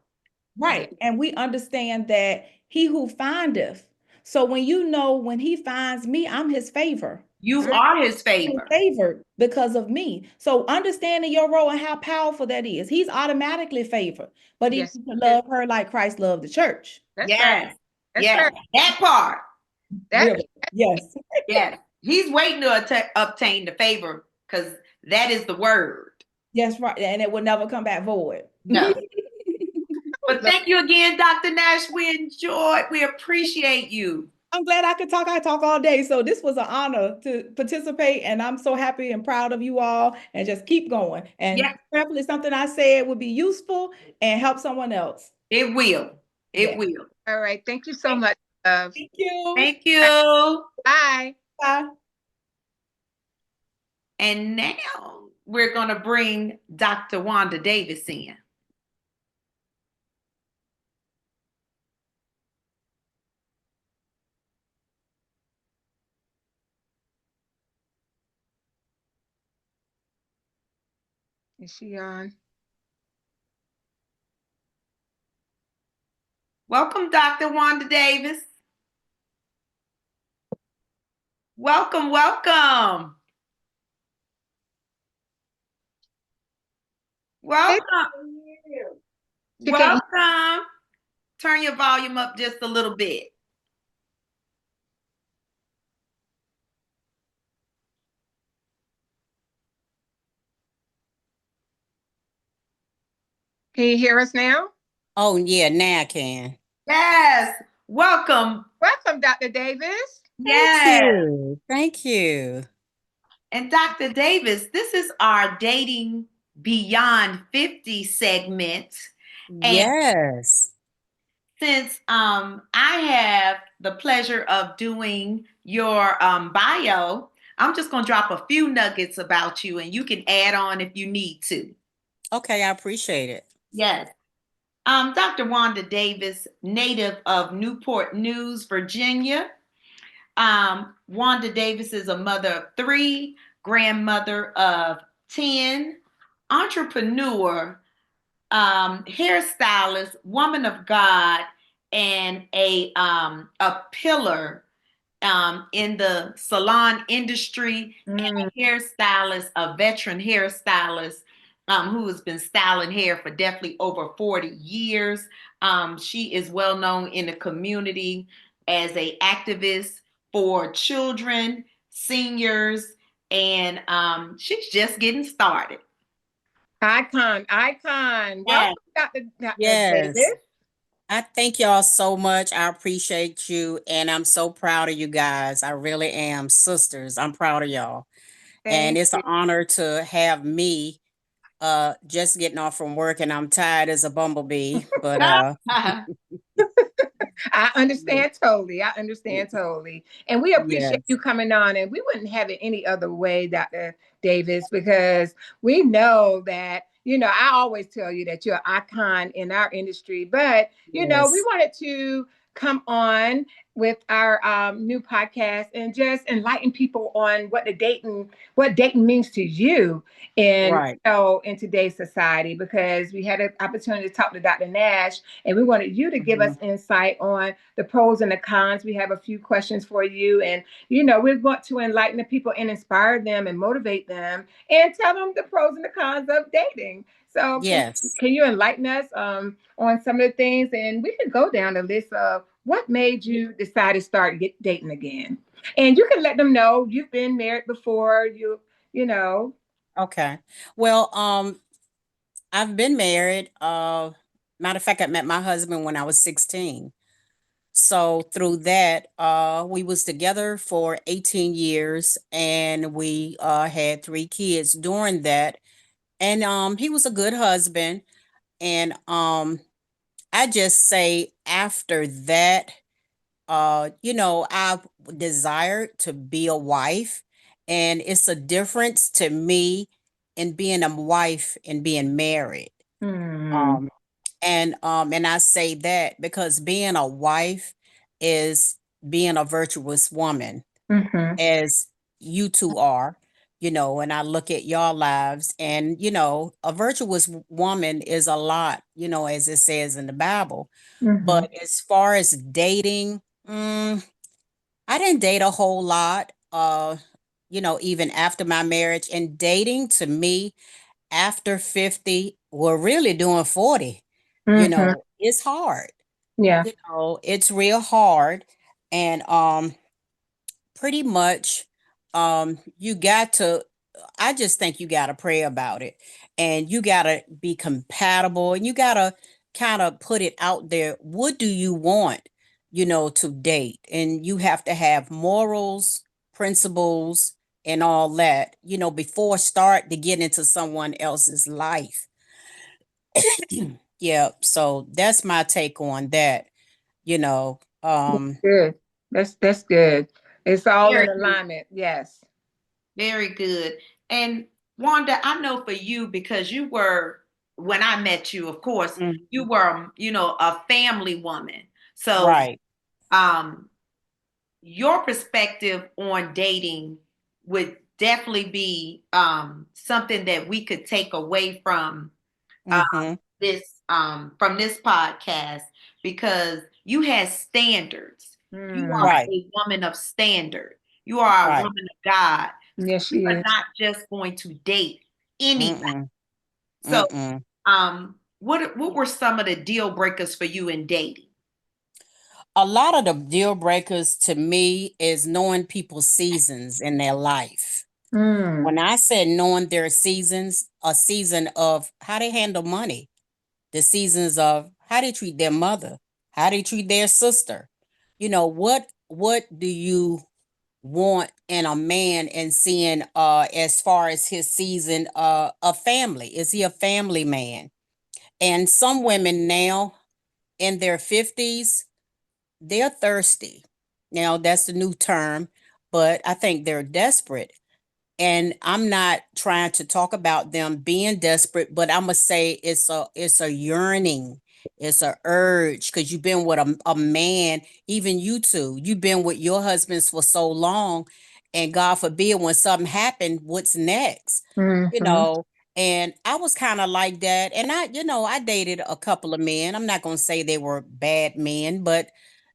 right. And we understand that he who findeth. So when you know when he finds me, I'm his favor. You are his I'm favor. favored because of me. So understanding your role and how powerful that is, he's automatically favored, but he Yes, needs to love her like Christ loved the church. that's right. Yes. That's Yes. right. That part. That Really. Yes. Yes. He's waiting to obtain the favor, because that is the word. Yes, right. And it will never come back void. No. But thank you again, Dr. Nash. We appreciate you. I'm glad I could talk. I talk all day. So this was an honor to participate. And I'm so happy and proud of you all. And just keep going. And Yeah, hopefully something I said would be useful and help someone else. it will. It Yeah. will. all right. Thank you so much, love. Thank you. Thank you. Bye. Bye. And now we're going to bring Dr. Wanda Davis in. Is she on? Welcome, Dr. Wanda Davis. Welcome, welcome. Welcome. She can't- Welcome. Turn your volume up just a little bit. Can you hear us now? Oh, yeah, now I can. Yes. Welcome. Welcome, Dr. Davis. Yes. Thank you. Thank you. And Dr. Davis, this is our Dating Beyond 50 segment. And Yes. since I have the pleasure of doing your bio, I'm just going to drop a few nuggets about you, and you can add on if you need to. Okay, I appreciate it. Yes. Dr. Wanda Davis, native of Newport News, Virginia. Wanda Davis is a mother of 3, grandmother of 10, entrepreneur, hairstylist, woman of God, and a pillar in the salon industry, and a hairstylist, a veteran hairstylist who has been styling hair for definitely over 40 years. She is well known in the community as a activist for children, seniors, and she's just getting started. Icon. Yes. Welcome, Dr. Yes. Davis. I thank y'all so much. I appreciate you, and I'm so proud of you guys. I really am. Sisters, I'm proud of y'all. And Thank it's an you. honor to have me just getting off from work, and I'm tired as a bumblebee. But I understand totally. I understand totally. And we appreciate yes. you coming on. And we wouldn't have it any other way, Dr. Davis, because we know that, I always tell you that you're an icon in our industry. But, we Yes. wanted to come on with our new podcast and just enlighten people on what dating means to you in Right. in today's society, because we had an opportunity to talk to Dr. Nash, and we wanted you to give us insight on the pros and the cons. We have a few questions for you, and we want to enlighten the people and inspire them and motivate them and tell them the pros and the cons of dating. So Yes. can you enlighten us on some of the things? And we can go down the list of what made you decide to start dating again. And you can let them know you've been married before, you know. Okay. Well, I've been married. Matter of fact, I met my husband when I was 16. So through that, we was together for 18 years, and we had 3 kids during that. And he was a good husband. And I just say after that, I desired to be a wife, and it's a difference to me in being a wife and being married. Mm. And I say that because being a wife is being a virtuous woman, Mm-hmm. as you two are, and I look at your lives, and a virtuous woman is a lot, as it says in the Bible. Mm-hmm. But as far as dating, I didn't date a whole lot, even after my marriage. And dating to me after 50, we're really doing 40, Mm-hmm. it's hard. Yeah. It's real hard. And pretty much you got to I just think you got to pray about it, and you got to be compatible, and you got to kind of put it out there. What do you want, to date? And you have to have morals, principles, and all that, before start to get into someone else's life. Yeah, so that's my take on that, you know. Good. That's good. It's all in Very good. alignment. Yes. Very good. And Wanda, I know for you, because you were, when I met you, of course, you Mhm. were, a family woman. So, Right. um, your perspective on dating would definitely be something that we could take away uh, Mm-hmm. from this podcast, because you had standards. You are Mm. Right. a woman of standard. You are a Right. woman of God. Yes, You she are is. not just going to date anybody. Mm-mm. So, Mm-mm. what were some of the deal breakers for you in dating? A lot of the deal breakers to me is knowing people's seasons in their life. Mm. When I said knowing their seasons, a season of how they handle money, the seasons of how they treat their mother, how they treat their sister. What do you want in a man, and seeing as far as his season of family? Is he a family man? And some women now in their 50s, they're thirsty. Now, that's the new term, but I think they're desperate. And I'm not trying to talk about them being desperate, but I'm gonna say it's a yearning, it's a urge, because you've been with a man, even you two, you've been with your husbands for so long, and God forbid when something happened, what's next? You Mm-hmm. know, and I was kind of like that. And I dated a couple of men. I'm not gonna say they were bad men, but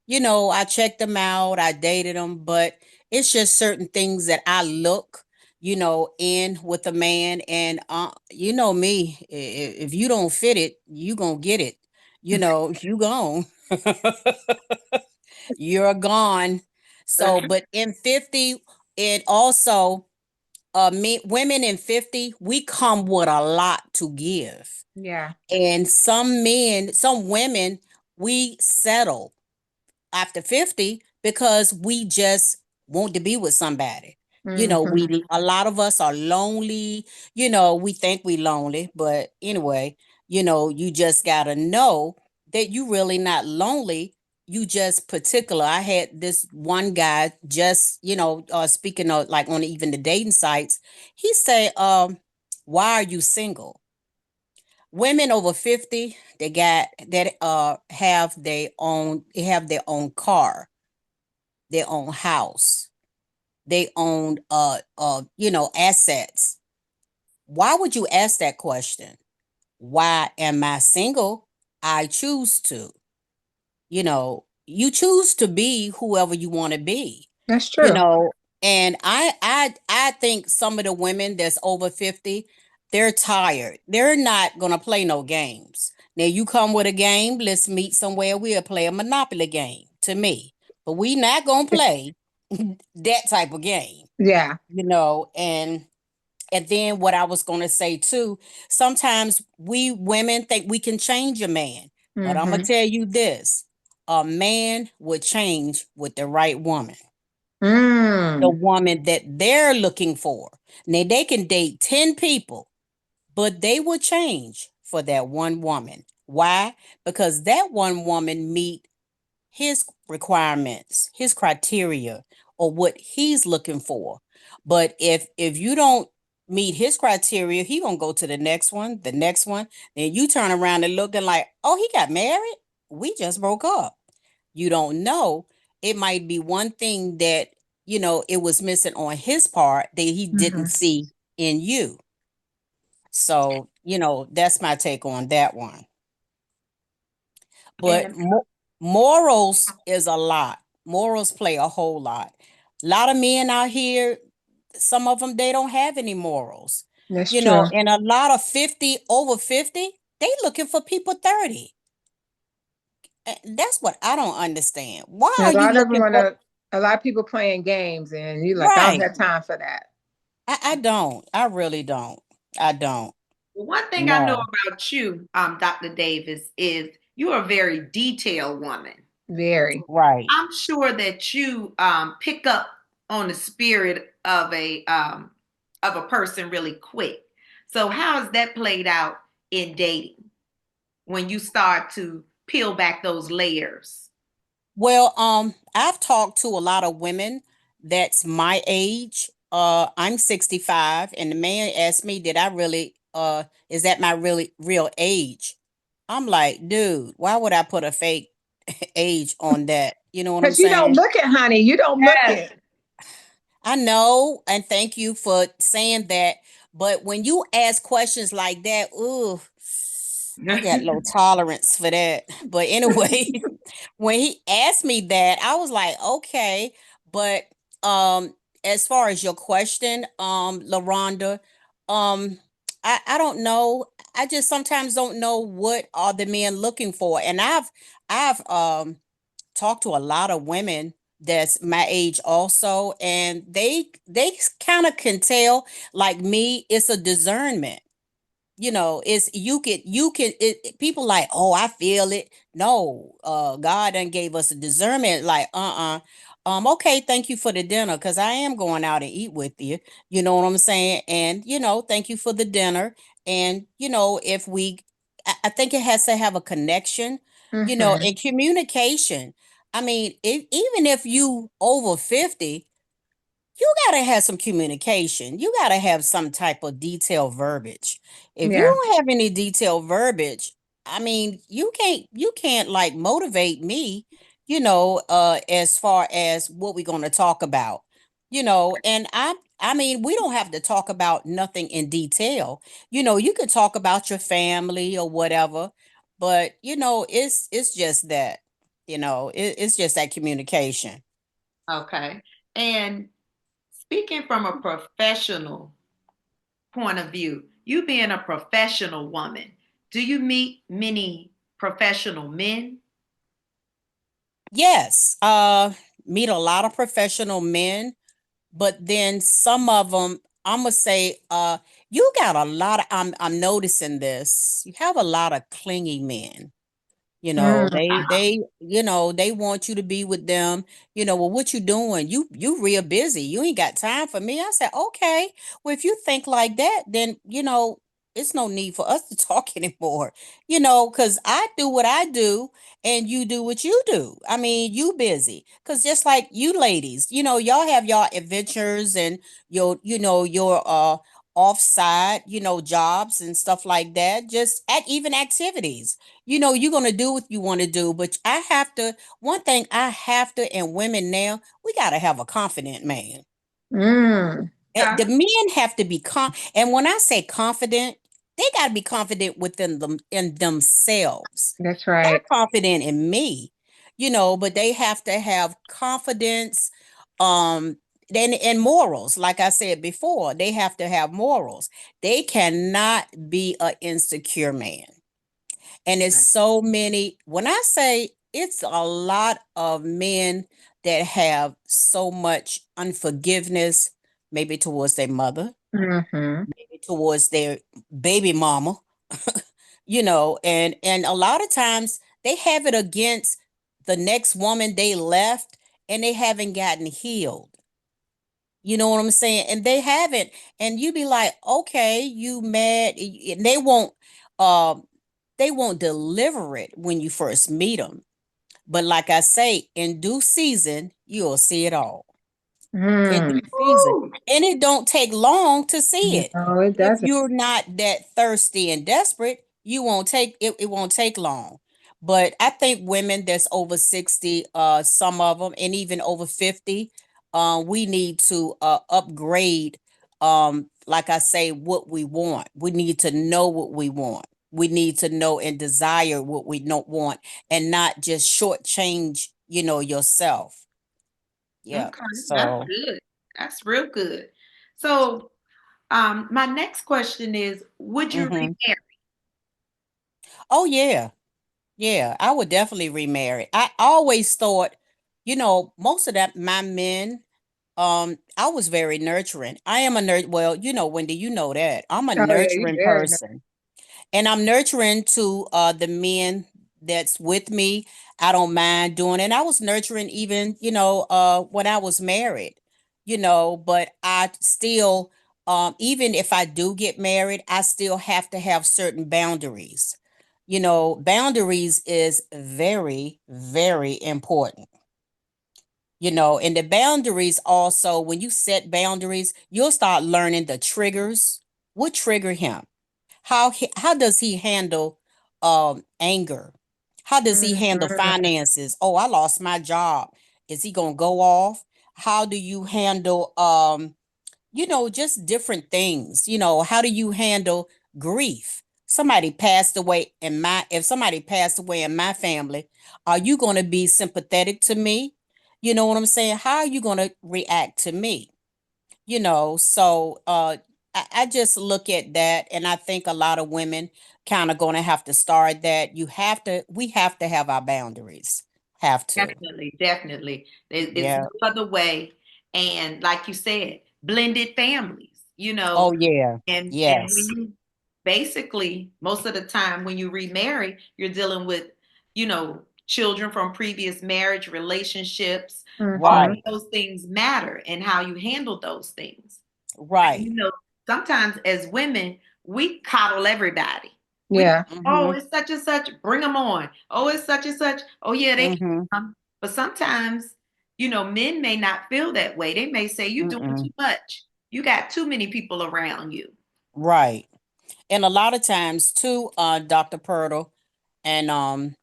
I checked them out, I dated them, but it's just certain things that I look in with a man. And you know me, if you don't fit it, you gonna get it. You gone. You're gone. So, but in 50, it also women in 50, we come with a lot to give. Yeah. And some women, we settle after 50 because we just want to be with somebody. Mm-hmm. A lot of us are lonely. We think we lonely, but anyway, you just got to know that you really not lonely. You just particular. I had this one guy just, speaking of like on even the dating sites, he said, why are you single? Women over 50, they got that have their own car, their own house, they own assets. Why would you ask that question? Why am I single? I choose to. You choose to be whoever you want to be. That's you true. know and I think some of the women that's over 50, they're tired. They're not gonna play no games. Now you come with a game, let's meet somewhere, we'll play a Monopoly game, to me. But we not gonna play that type of game. Yeah. And then what I was gonna say too, sometimes we women think we can change a man. But I'm gonna Mm-hmm. tell you this: a man would change with the right woman, the Mm. woman that they're looking for. Now they can date 10 people, but they will change for that one woman. Why? Because that one woman meet his requirements, his criteria, or what he's looking for. But if you don't meet his criteria, he gonna go to the next one, then you turn around and looking like, oh, he got married? We just broke up. You don't know. It might be one thing that, it was missing on his part that he didn't Mhm. see in you. So, that's my take on that one. But And morals is a lot. Morals play a whole lot. A lot of men out here, some of them, they don't have any morals. That's true. And a lot of over 50, they looking for people 30. And that's what I don't understand. Why And are a you lot of them looking want for? to, a lot of people playing games, and you like, I don't Right. have time for that. I don't. I really don't. I don't. one thing I know No. about you, Dr. Davis, is you're a very detailed woman. Very. Right. I'm sure that you pick up on the spirit of a person really quick. So how has that played out in dating when you start to peel back those layers? Well, I've talked to a lot of women that's my age. I'm 65, and the man asked me, did I really is that my really real age? I'm like, dude, why would I put a fake age on that? You know what I'm Because you don't saying? look it, honey. You don't look Yes. it. I know, and thank you for saying that. But when you ask questions like that, ooh, I got low tolerance for that. But anyway, when he asked me that, I was like, okay. But as far as your question, LaRonda, um, I don't know. I just sometimes don't know what are the men looking for. And I've talked to a lot of women that's my age also, and they kind of can tell, like me, it's a discernment. It's people like, oh, I feel it. No, God done gave us a discernment, like, okay, thank you for the dinner, because I am going out and eat with you. You know what I'm saying? And thank you for the dinner. And if I think it has to have a connection, Hmm. and communication. I mean, even if you over 50, you got to have some communication. You got to have some type of detailed verbiage. If you Yeah. don't have any detailed verbiage, I mean, you can't like motivate me, as far as what we're going to talk about. And I mean, we don't have to talk about nothing in detail. You could talk about your family or whatever, but it's just that, it's just that communication. Okay. And speaking from a professional point of view, you being a professional woman, do you meet many professional men? Yes, meet a lot of professional men, but then some of them, I'm gonna say, you got a lot of. I'm noticing this. You have a lot of clingy men. Mm. They want you to be with them. Well, what you doing? You real busy. You ain't got time for me. I said, okay. Well, if you think like that, then it's no need for us to talk anymore. Because I do what I do and you do what you do. I mean, you busy. Because just like you ladies, y'all have y'all adventures and your offside, jobs and stuff like that. Just even activities. You're going to do what you want to do, but one thing I have to, and women now, we got to have a confident man. Mm. Okay. The men have to be and when I say confident, they got to be confident within them, in themselves. That's They're right. confident in me, but they have to have confidence, then and morals. Like I said before, they have to have morals. They cannot be an insecure man. And it's so many, when I say it's a lot of men that have so much unforgiveness, maybe towards their mother, Hmm. maybe towards their baby mama, and a lot of times they have it against the next woman they left, and they haven't gotten healed. You know what I'm saying? And they haven't. And you be like, okay, you mad. And uh, they won't deliver it when you first meet them. But like I say, in due season, you'll see it all. in Mm. due season. Ooh. And it don't take long to see it. No, it If doesn't. you're not that thirsty and desperate, you won't take it, it won't take long. But I think women that's over 60, some of them, and even over 50, we need to upgrade, like I say, what we want. We need to know what we want. We need to know and desire what we don't want, and not just shortchange, yourself. Yeah. Okay, that's So, good. That's real good. So, my next question is, would you mhm. remarry? Oh yeah. Yeah, I would definitely remarry. I always thought, most of that my men, I was very nurturing. I am a well, Wendy, you know that. I'm a Oh yeah, you nurturing very nice. person. And I'm nurturing to the men that's with me. I don't mind doing it. And I was nurturing even, when I was married, but I still, even if I do get married, I still have to have certain boundaries. Boundaries is very, very important. And the boundaries also, when you set boundaries, you'll start learning the triggers. What trigger him? How does he handle anger? How does he handle Mhm. finances? Oh, I lost my job. Is he gonna go off? How do you handle just different things? How do you handle grief? Somebody passed away in my If somebody passed away in my family, are you gonna be sympathetic to me? You know what I'm saying? How are you gonna react to me? So I just look at that, and I think a lot of women kind of going to have to start that. We have to have our boundaries. Have to. Definitely, definitely. It's Yeah. no other way. And like you said, blended families, Oh yeah. and when Yes. you basically most of the time when you remarry, you're dealing with, children from previous marriage relationships. All Mhm. Right. of those things matter and how you handle those things. And, Right. sometimes as women, we coddle everybody. We, Yeah. oh, Mhm. it's such and such, bring them on. Oh, it's such and such. Oh, yeah, they can Mhm. come. But sometimes, men may not feel that way. They may say, you're doing Mm-mm. too much. You got too many people around you. Right. And a lot of times too, Dr. Purtle and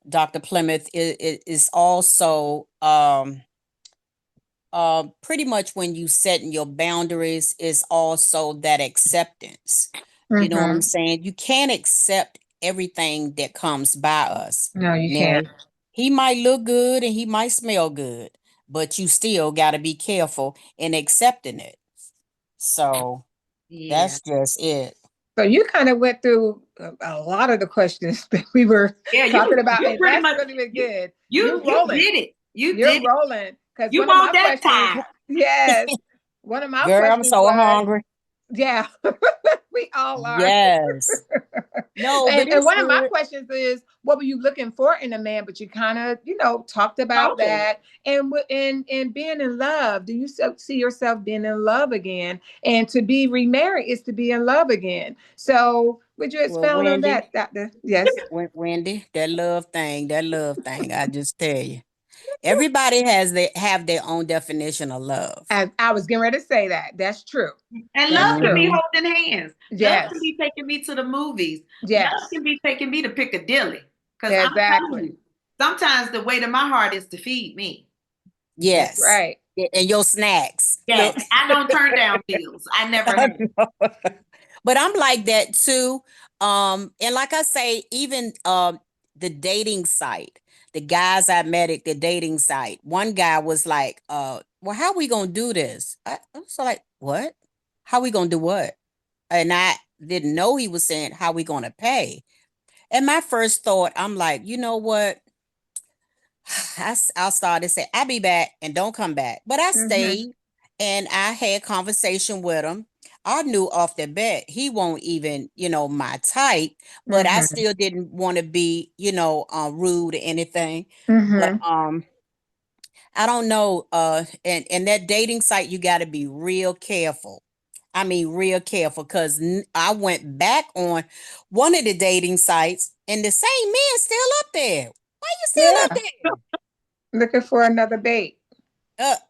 Dr. Plymouth is also pretty much when you setting your boundaries is also that acceptance. You know what I'm Mhm. saying? You can't accept everything that comes by us. No, you Now, can't. he might look good and he might smell good, but you still got to be careful in accepting it. So Yeah. that's just it. So you kind of went through a lot of the questions that we were Yeah, talking about, you and pretty that's much really been you good. you You're you rolling. did it. You You're did it. rolling. Because You one of want my that questions, time. yes, one of my Girl, I'm questions so was, hungry. yeah, we all are. Yes. No, but And it's one of my good. questions is, what were you looking for in a man? But you kind of, talked about Told us. that. And and being in love, do you see yourself being in love again? And to be remarried is to be in love again. So would you Well, expound on Wendy, that, Doctor? Yes. Wendy, that love thing, I just tell you. Everybody have their own definition of love. I was getting ready to say that. That's true. And That's love can true. be Hmm. holding hands. Love can Yes. be taking me to the movies. Love Yes. can be taking me to Piccadilly. Because I'm telling Exactly. you, sometimes the weight of my heart is to feed me. That's Yes. right. And your snacks. Yes, Look. I don't turn down meals. I never I have. know. But I'm like that too. And like I say, even the dating site, the guys I met at the dating site, one guy was like, well, how we gonna do this? I was like, what? How we gonna do what? And I didn't know he was saying how we gonna pay. And my first thought, I'm like, you know what? I'll start to say, I'll be back and don't come back. But I Mm-hmm. stayed and I had conversation with him. I knew off the bat he won't even, my type, but I Mm-hmm. still didn't want to be, rude or anything. But Mm-hmm. I don't know. And that dating site, you got to be real careful. I mean, real careful, because I went back on one of the dating sites and the same man still up there. Why you still up Yeah. there? Looking for another bait.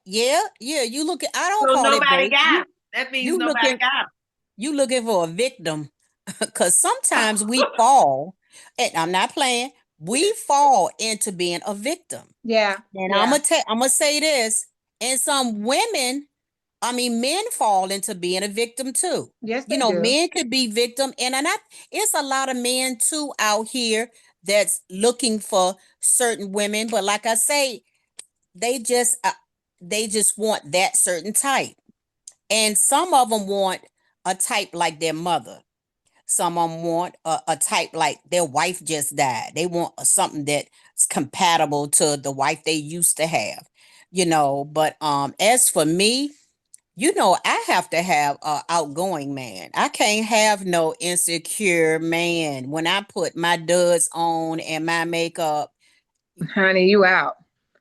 Yeah, yeah. You look at, I don't So call it nobody bait. got him. That means You nobody looking, got him. you looking for a victim. Because sometimes we fall, and I'm not playing, we fall into being a victim. Yeah. And Yeah. I'm gonna say this, and some women, I mean, men fall into being a victim too. Yes, You they know, do. men could be victim, and I, it's a lot of men too out here that's looking for certain women, but like I say, they just uh, they just want that certain type, and some of them want a type like their mother. Some of them want a type like their wife just died. They want something that's compatible to the wife they used to have, you know. But as for me, you know, I have to have a outgoing man. I can't have no insecure man. When I put my duds on and my makeup, Honey, you out.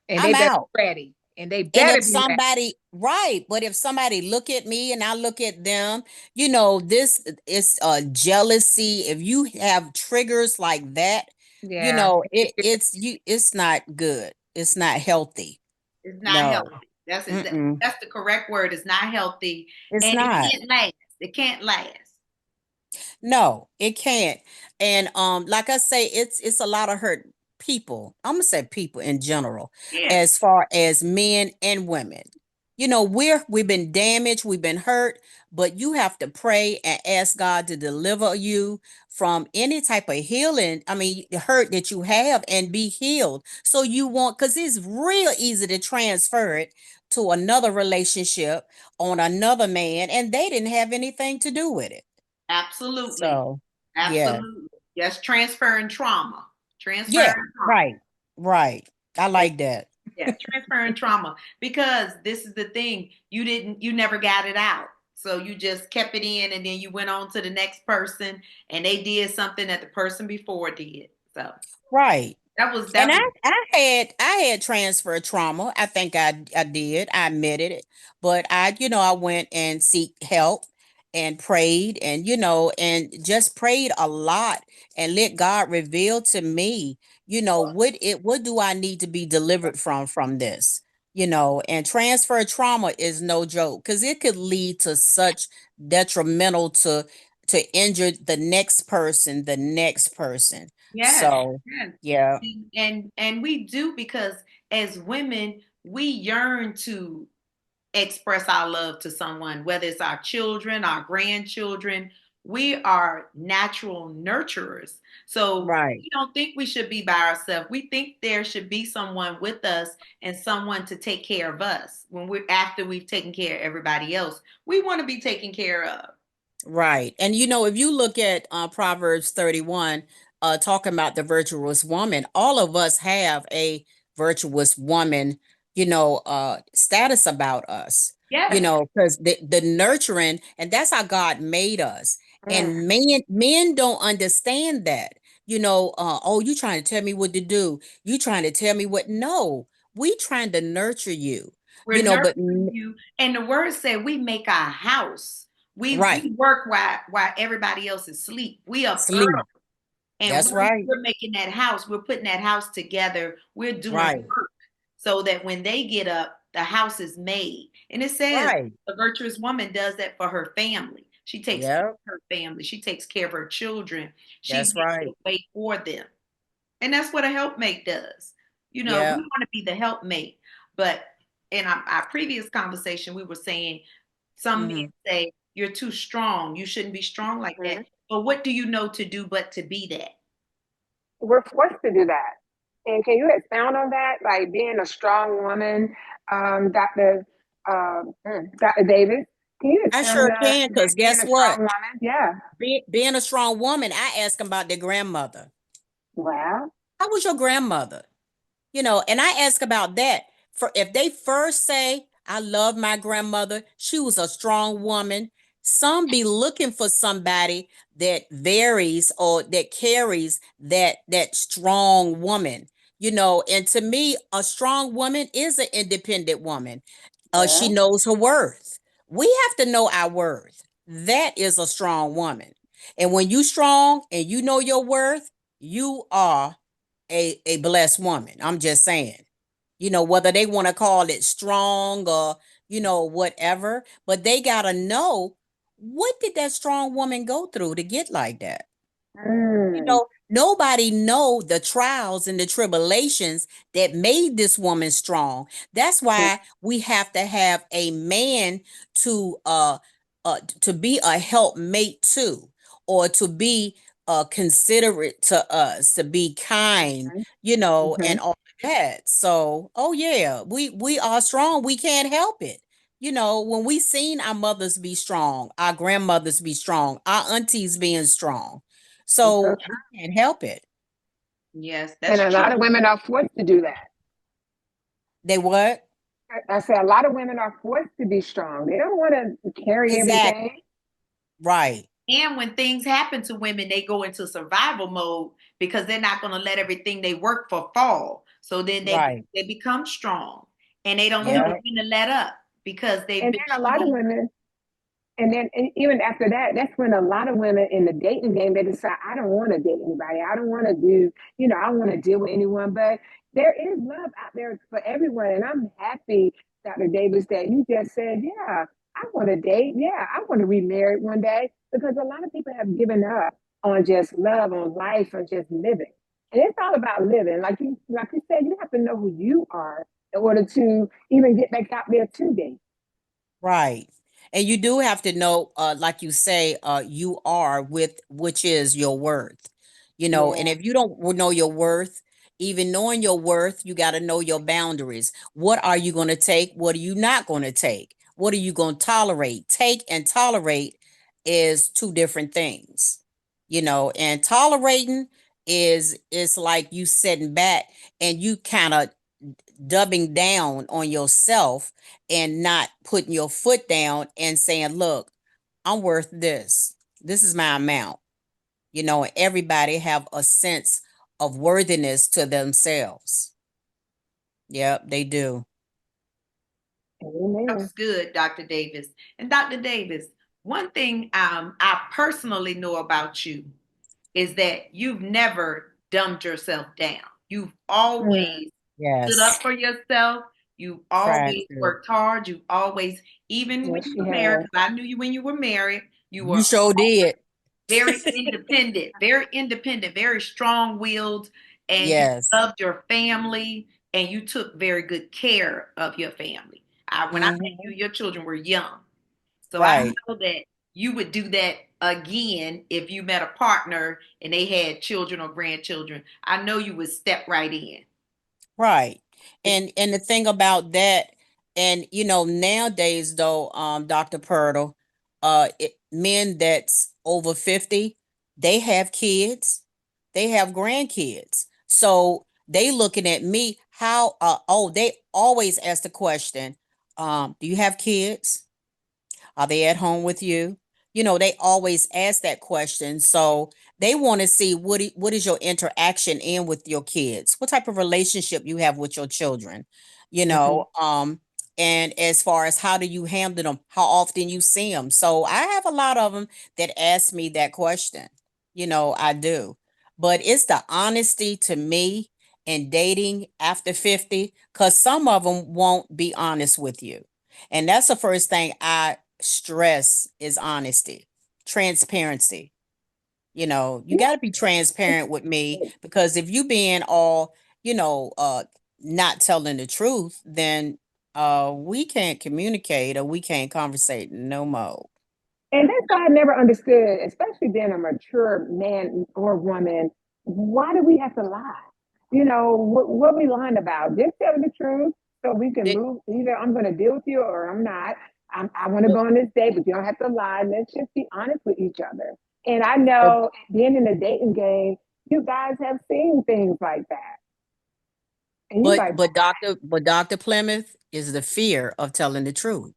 And they I'm better out. be ready. And they And better if be ready. somebody, right, but if somebody look at me and I look at them, you know, this is jealousy. If you have triggers like that, you Yeah. know, it's not good. It's not healthy. It's not No. healthy. That's Mm-mm. that's the correct word. It's not healthy, It's and it not. can't last. It can't last. No, it can't. And like I say, it's a lot of hurt people. I'm gonna say people in general, Yeah, as far as men and women. You know, we've been damaged, we've been hurt, but you have to pray and ask God to deliver you from any type of healing. I mean, the hurt that you have and be healed. So you want, because it's real easy to transfer it to another relationship on another man, and they didn't have anything to do with it. absolutely, So, yeah. absolutely. Yes, transferring trauma, transferring Yeah, trauma. right. Right. I Yes, like that. yeah, transferring trauma. Because this is the thing, you never got it out. So you just kept it in, and then you went on to the next person, and they did something that the person before did. So Right. And that was I had transfer trauma. I think I did. I admitted it. But I went and seek help and prayed and and just prayed a lot and let God reveal to me, what do I need to be delivered from this? And transfer trauma is no joke because it could lead to such detrimental to injure the next person. yes, So, yes. yeah. And we do, because as women, we yearn to express our love to someone, whether it's our children, our grandchildren. We are natural nurturers. So Right. we don't think we should be by ourselves. We think there should be someone with us and someone to take care of us when we're after we've taken care of everybody else. We want to be taken care of. Right. And if you look at Proverbs 31, talking about the virtuous woman, all of us have a virtuous woman, status about us, Yes. because the nurturing, and that's how God made us. Mm. And men don't understand that. Oh, you trying to tell me what to do. You trying to tell me what? No, we trying to nurture you, We're but nurturing you. And the word said we make our house. right. We work while everybody else is asleep. We up early. Sleep. And That's right. we're making that house, we're putting that house together, we're doing Right. work so that when they get up, the house is made. And it says Right. a virtuous woman does that for her family. She takes care Yep. of her family, she takes care of her children, she That's makes a right. way for them. And that's what a helpmate does. We Yeah. want to be the helpmate. But in our previous conversation, we were saying some men Hmm. say, you're too strong. You shouldn't be strong like that. Mhm. But what do you know to do but to be that? We're forced to do that. And can you expound on that? Like being a strong woman, Dr. Davis, can you I expound sure on can, that because being guess a strong what? woman? Yeah. Being a strong woman, I ask them about their grandmother. Well, How was your grandmother? And I ask about that. For if they first say, I love my grandmother, she was a strong woman. Some be looking for somebody that varies or that carries that strong woman. And to me, a strong woman is an independent woman. She well, knows her worth. We have to know our worth. That is a strong woman. And when you strong and you know your worth, you are a blessed woman. I'm just saying. whether they want to call it strong or, whatever, but they got to know, what did that strong woman go through to get like that? Nobody know the trials and the tribulations that made this woman strong. That's why we have to have a man to be a helpmate too, or to be considerate to us, to be kind, and all of that. So, oh yeah, we are strong. We can't help it. When we seen our mothers be strong, our grandmothers be strong, our aunties being strong. So we can't help it. Yes, And that's a lot true. of women are forced to do that. They what? I said a lot of women are forced to be strong. They don't want to carry Exactly. everything. Right. And when things happen to women, they go into survival mode because they're not going to let everything they work for fall. So then Right. they become strong, and they don't know Yeah. when to let up because they've And been then a lot of strong. women, and even after that, that's when a lot of women in the dating game, they decide, I don't want to date anybody. I don't want to do, I don't want to deal with anyone. But there is love out there for everyone. And I'm happy, Dr. Davis, that you just said, yeah, I want to date. Yeah, I want to be married one day, because a lot of people have given up on just love, on life, on just living. And it's all about living. Like you said, you have to know who you are in order to even get back out there to date. Right. And you do have to know, like you say, you are with, which is your worth, and Yeah. if you don't know your worth, even knowing your worth, you got to know your boundaries. What are you going to take? What are you not going to take? What are you going to tolerate? Take and tolerate is two different things, and tolerating is like you sitting back and you kind of dubbing down on yourself and not putting your foot down and saying, look, I'm worth this. This is my amount. And everybody have a sense of worthiness to themselves. Yep, they do. Amen. That's good, Dr. Davis. And Dr. Davis, one thing I personally know about you is that you've never dumbed yourself down. You've always stood Yes. up for yourself. You've Tried always to. worked hard. You've always, even when Yes, you she were married, has. because I knew you when you were married, you You were sure did. very independent, very strong-willed, and you Yes. loved your family, and you took very good care of your family. When I met you, Mhm. your children were young. So I Right. know that you would do that again if you met a partner and they had children or grandchildren. I know you would step right in. Right. And the thing about that, and nowadays though, Dr. Purtle, men that's over 50, they have kids, they have grandkids. So they looking at me, how they always ask the question, do you have kids? Are they at home with you? They always ask that question. So they want to see what is your interaction in with your kids, what type of relationship you have with your children, you Mhm. know, um, and as far as how do you handle them, how often you see them. So I have a lot of them that ask me that question. I do. But it's the honesty to me in dating after 50, because some of them won't be honest with you. And that's the first thing I stress is honesty, transparency. You got to be transparent with me, because if you being all, not telling the truth, then we can't communicate or we can't conversate no more. And that's why I never understood, especially being a mature man or woman, why do we have to lie? What we lying about? Just tell the truth so we can They- move. Either I'm going to deal with you or I'm not. I want to go on this date, but you don't have to lie. Let's just be honest with each other. And I but know being in the dating game, you guys have seen things like that. And you're but like, but Dr. Plymouth is the fear of telling the truth.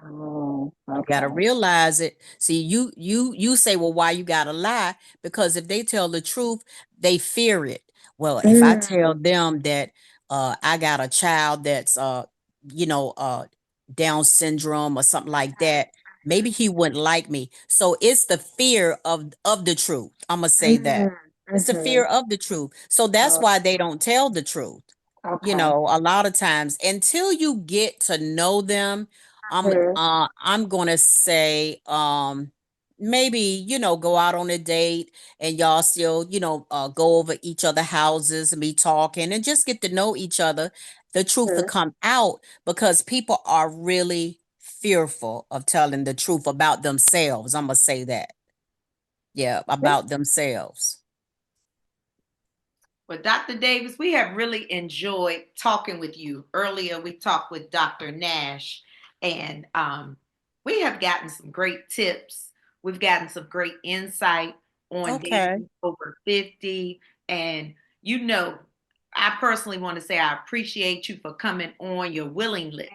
oh, You gotta okay. realize it. See, you say, well, why you gotta lie? Because if they tell the truth, they fear it. Well, if I tell Mm, them that I got a child that's you know, uh Down syndrome or something like that, maybe he wouldn't like me. So it's the fear of the truth. I'm gonna say that. mm, It's the mhm. fear of the truth. So that's Oh, why they don't tell the truth. Okay. a lot of times until you get to know them, Mhm. I'm gonna say maybe, go out on a date and y'all still, go over each other houses and be talking and just get to know each other. The truth will Mhm. come out because people are really fearful of telling the truth about themselves. I'm gonna say that. Yeah, about themselves. Well, Dr. Davis, we have really enjoyed talking with you. Earlier, we talked with Dr. Nash, and we have gotten some great tips. We've gotten some great insight on Okay. dating over 50. And, you know, I personally want to say I appreciate you for coming on your willingly.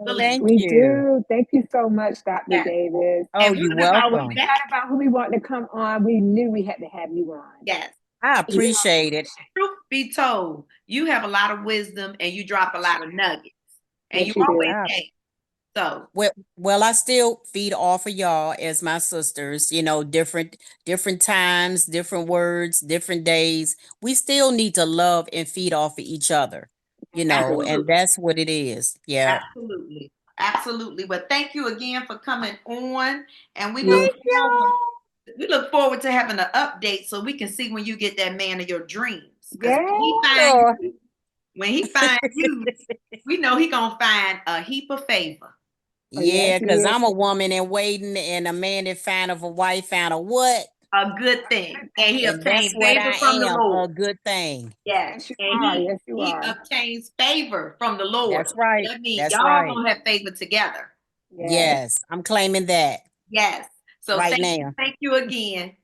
Thank We you. do. Thank you so much, Dr. Yes. Davis. Oh, And we're you're going to call When you we welcome. back. thought about who we wanted to come on, we knew we had to have you on. Yes. I You know, appreciate it. Truth be told, you have a lot of wisdom and you drop a lot of nuggets. And you yes, you always do. can. So, Well, I still feed off of y'all as my sisters, different times, different words, different days. We still need to love and feed off of each other, and absolutely. that's what it is. Yeah. Absolutely. Absolutely. But thank you again for coming on. And Thank we look forward to having an update so we can see when you get that man of your dreams. Because Yeah. when he find you, we know he gonna find a heap of favor. Oh, yes, Yeah, he because is. I'm a woman in waiting and a man that found of a wife found a what? A good thing. And he And that's obtained what favor I from the am, a Lord. good thing. Yes. Yes, you And are. Yes, you he are. obtains favor from the Lord. That's right. That means That's y'all right. gonna have favor together. Yes. Yes, I'm claiming that Yes. So right now. thank you again.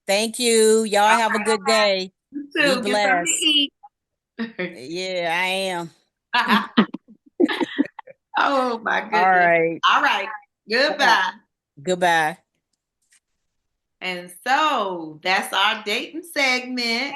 Thank you. Y'all have a good day. You Be too. Get something to blessed. eat. Yeah, I am. Oh my All goodness. right. All right. Goodbye. Goodbye. And so that's our dating segment.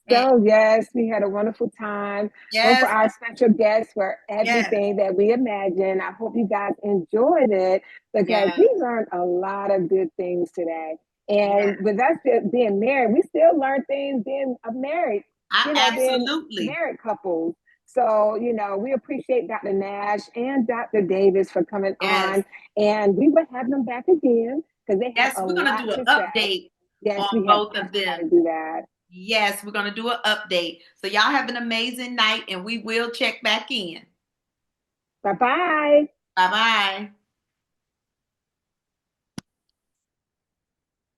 And So, yes, we had a wonderful time. Both for yes, our special guests for yes, everything that we imagined. I hope you guys enjoyed it because yes, we learned a lot of good things today. yes. And with us being married, we still learn things being married, being Absolutely. married couples. So, we appreciate Dr. Nash and Dr. Davis for coming Yes. on. And we will have them back again because they have Yes, a we're gonna lot do an to say. update Yes, on we have both of definitely got them. to do that. Yes, we're gonna do an update. So y'all have an amazing night and we will check back in. Bye bye. Bye bye.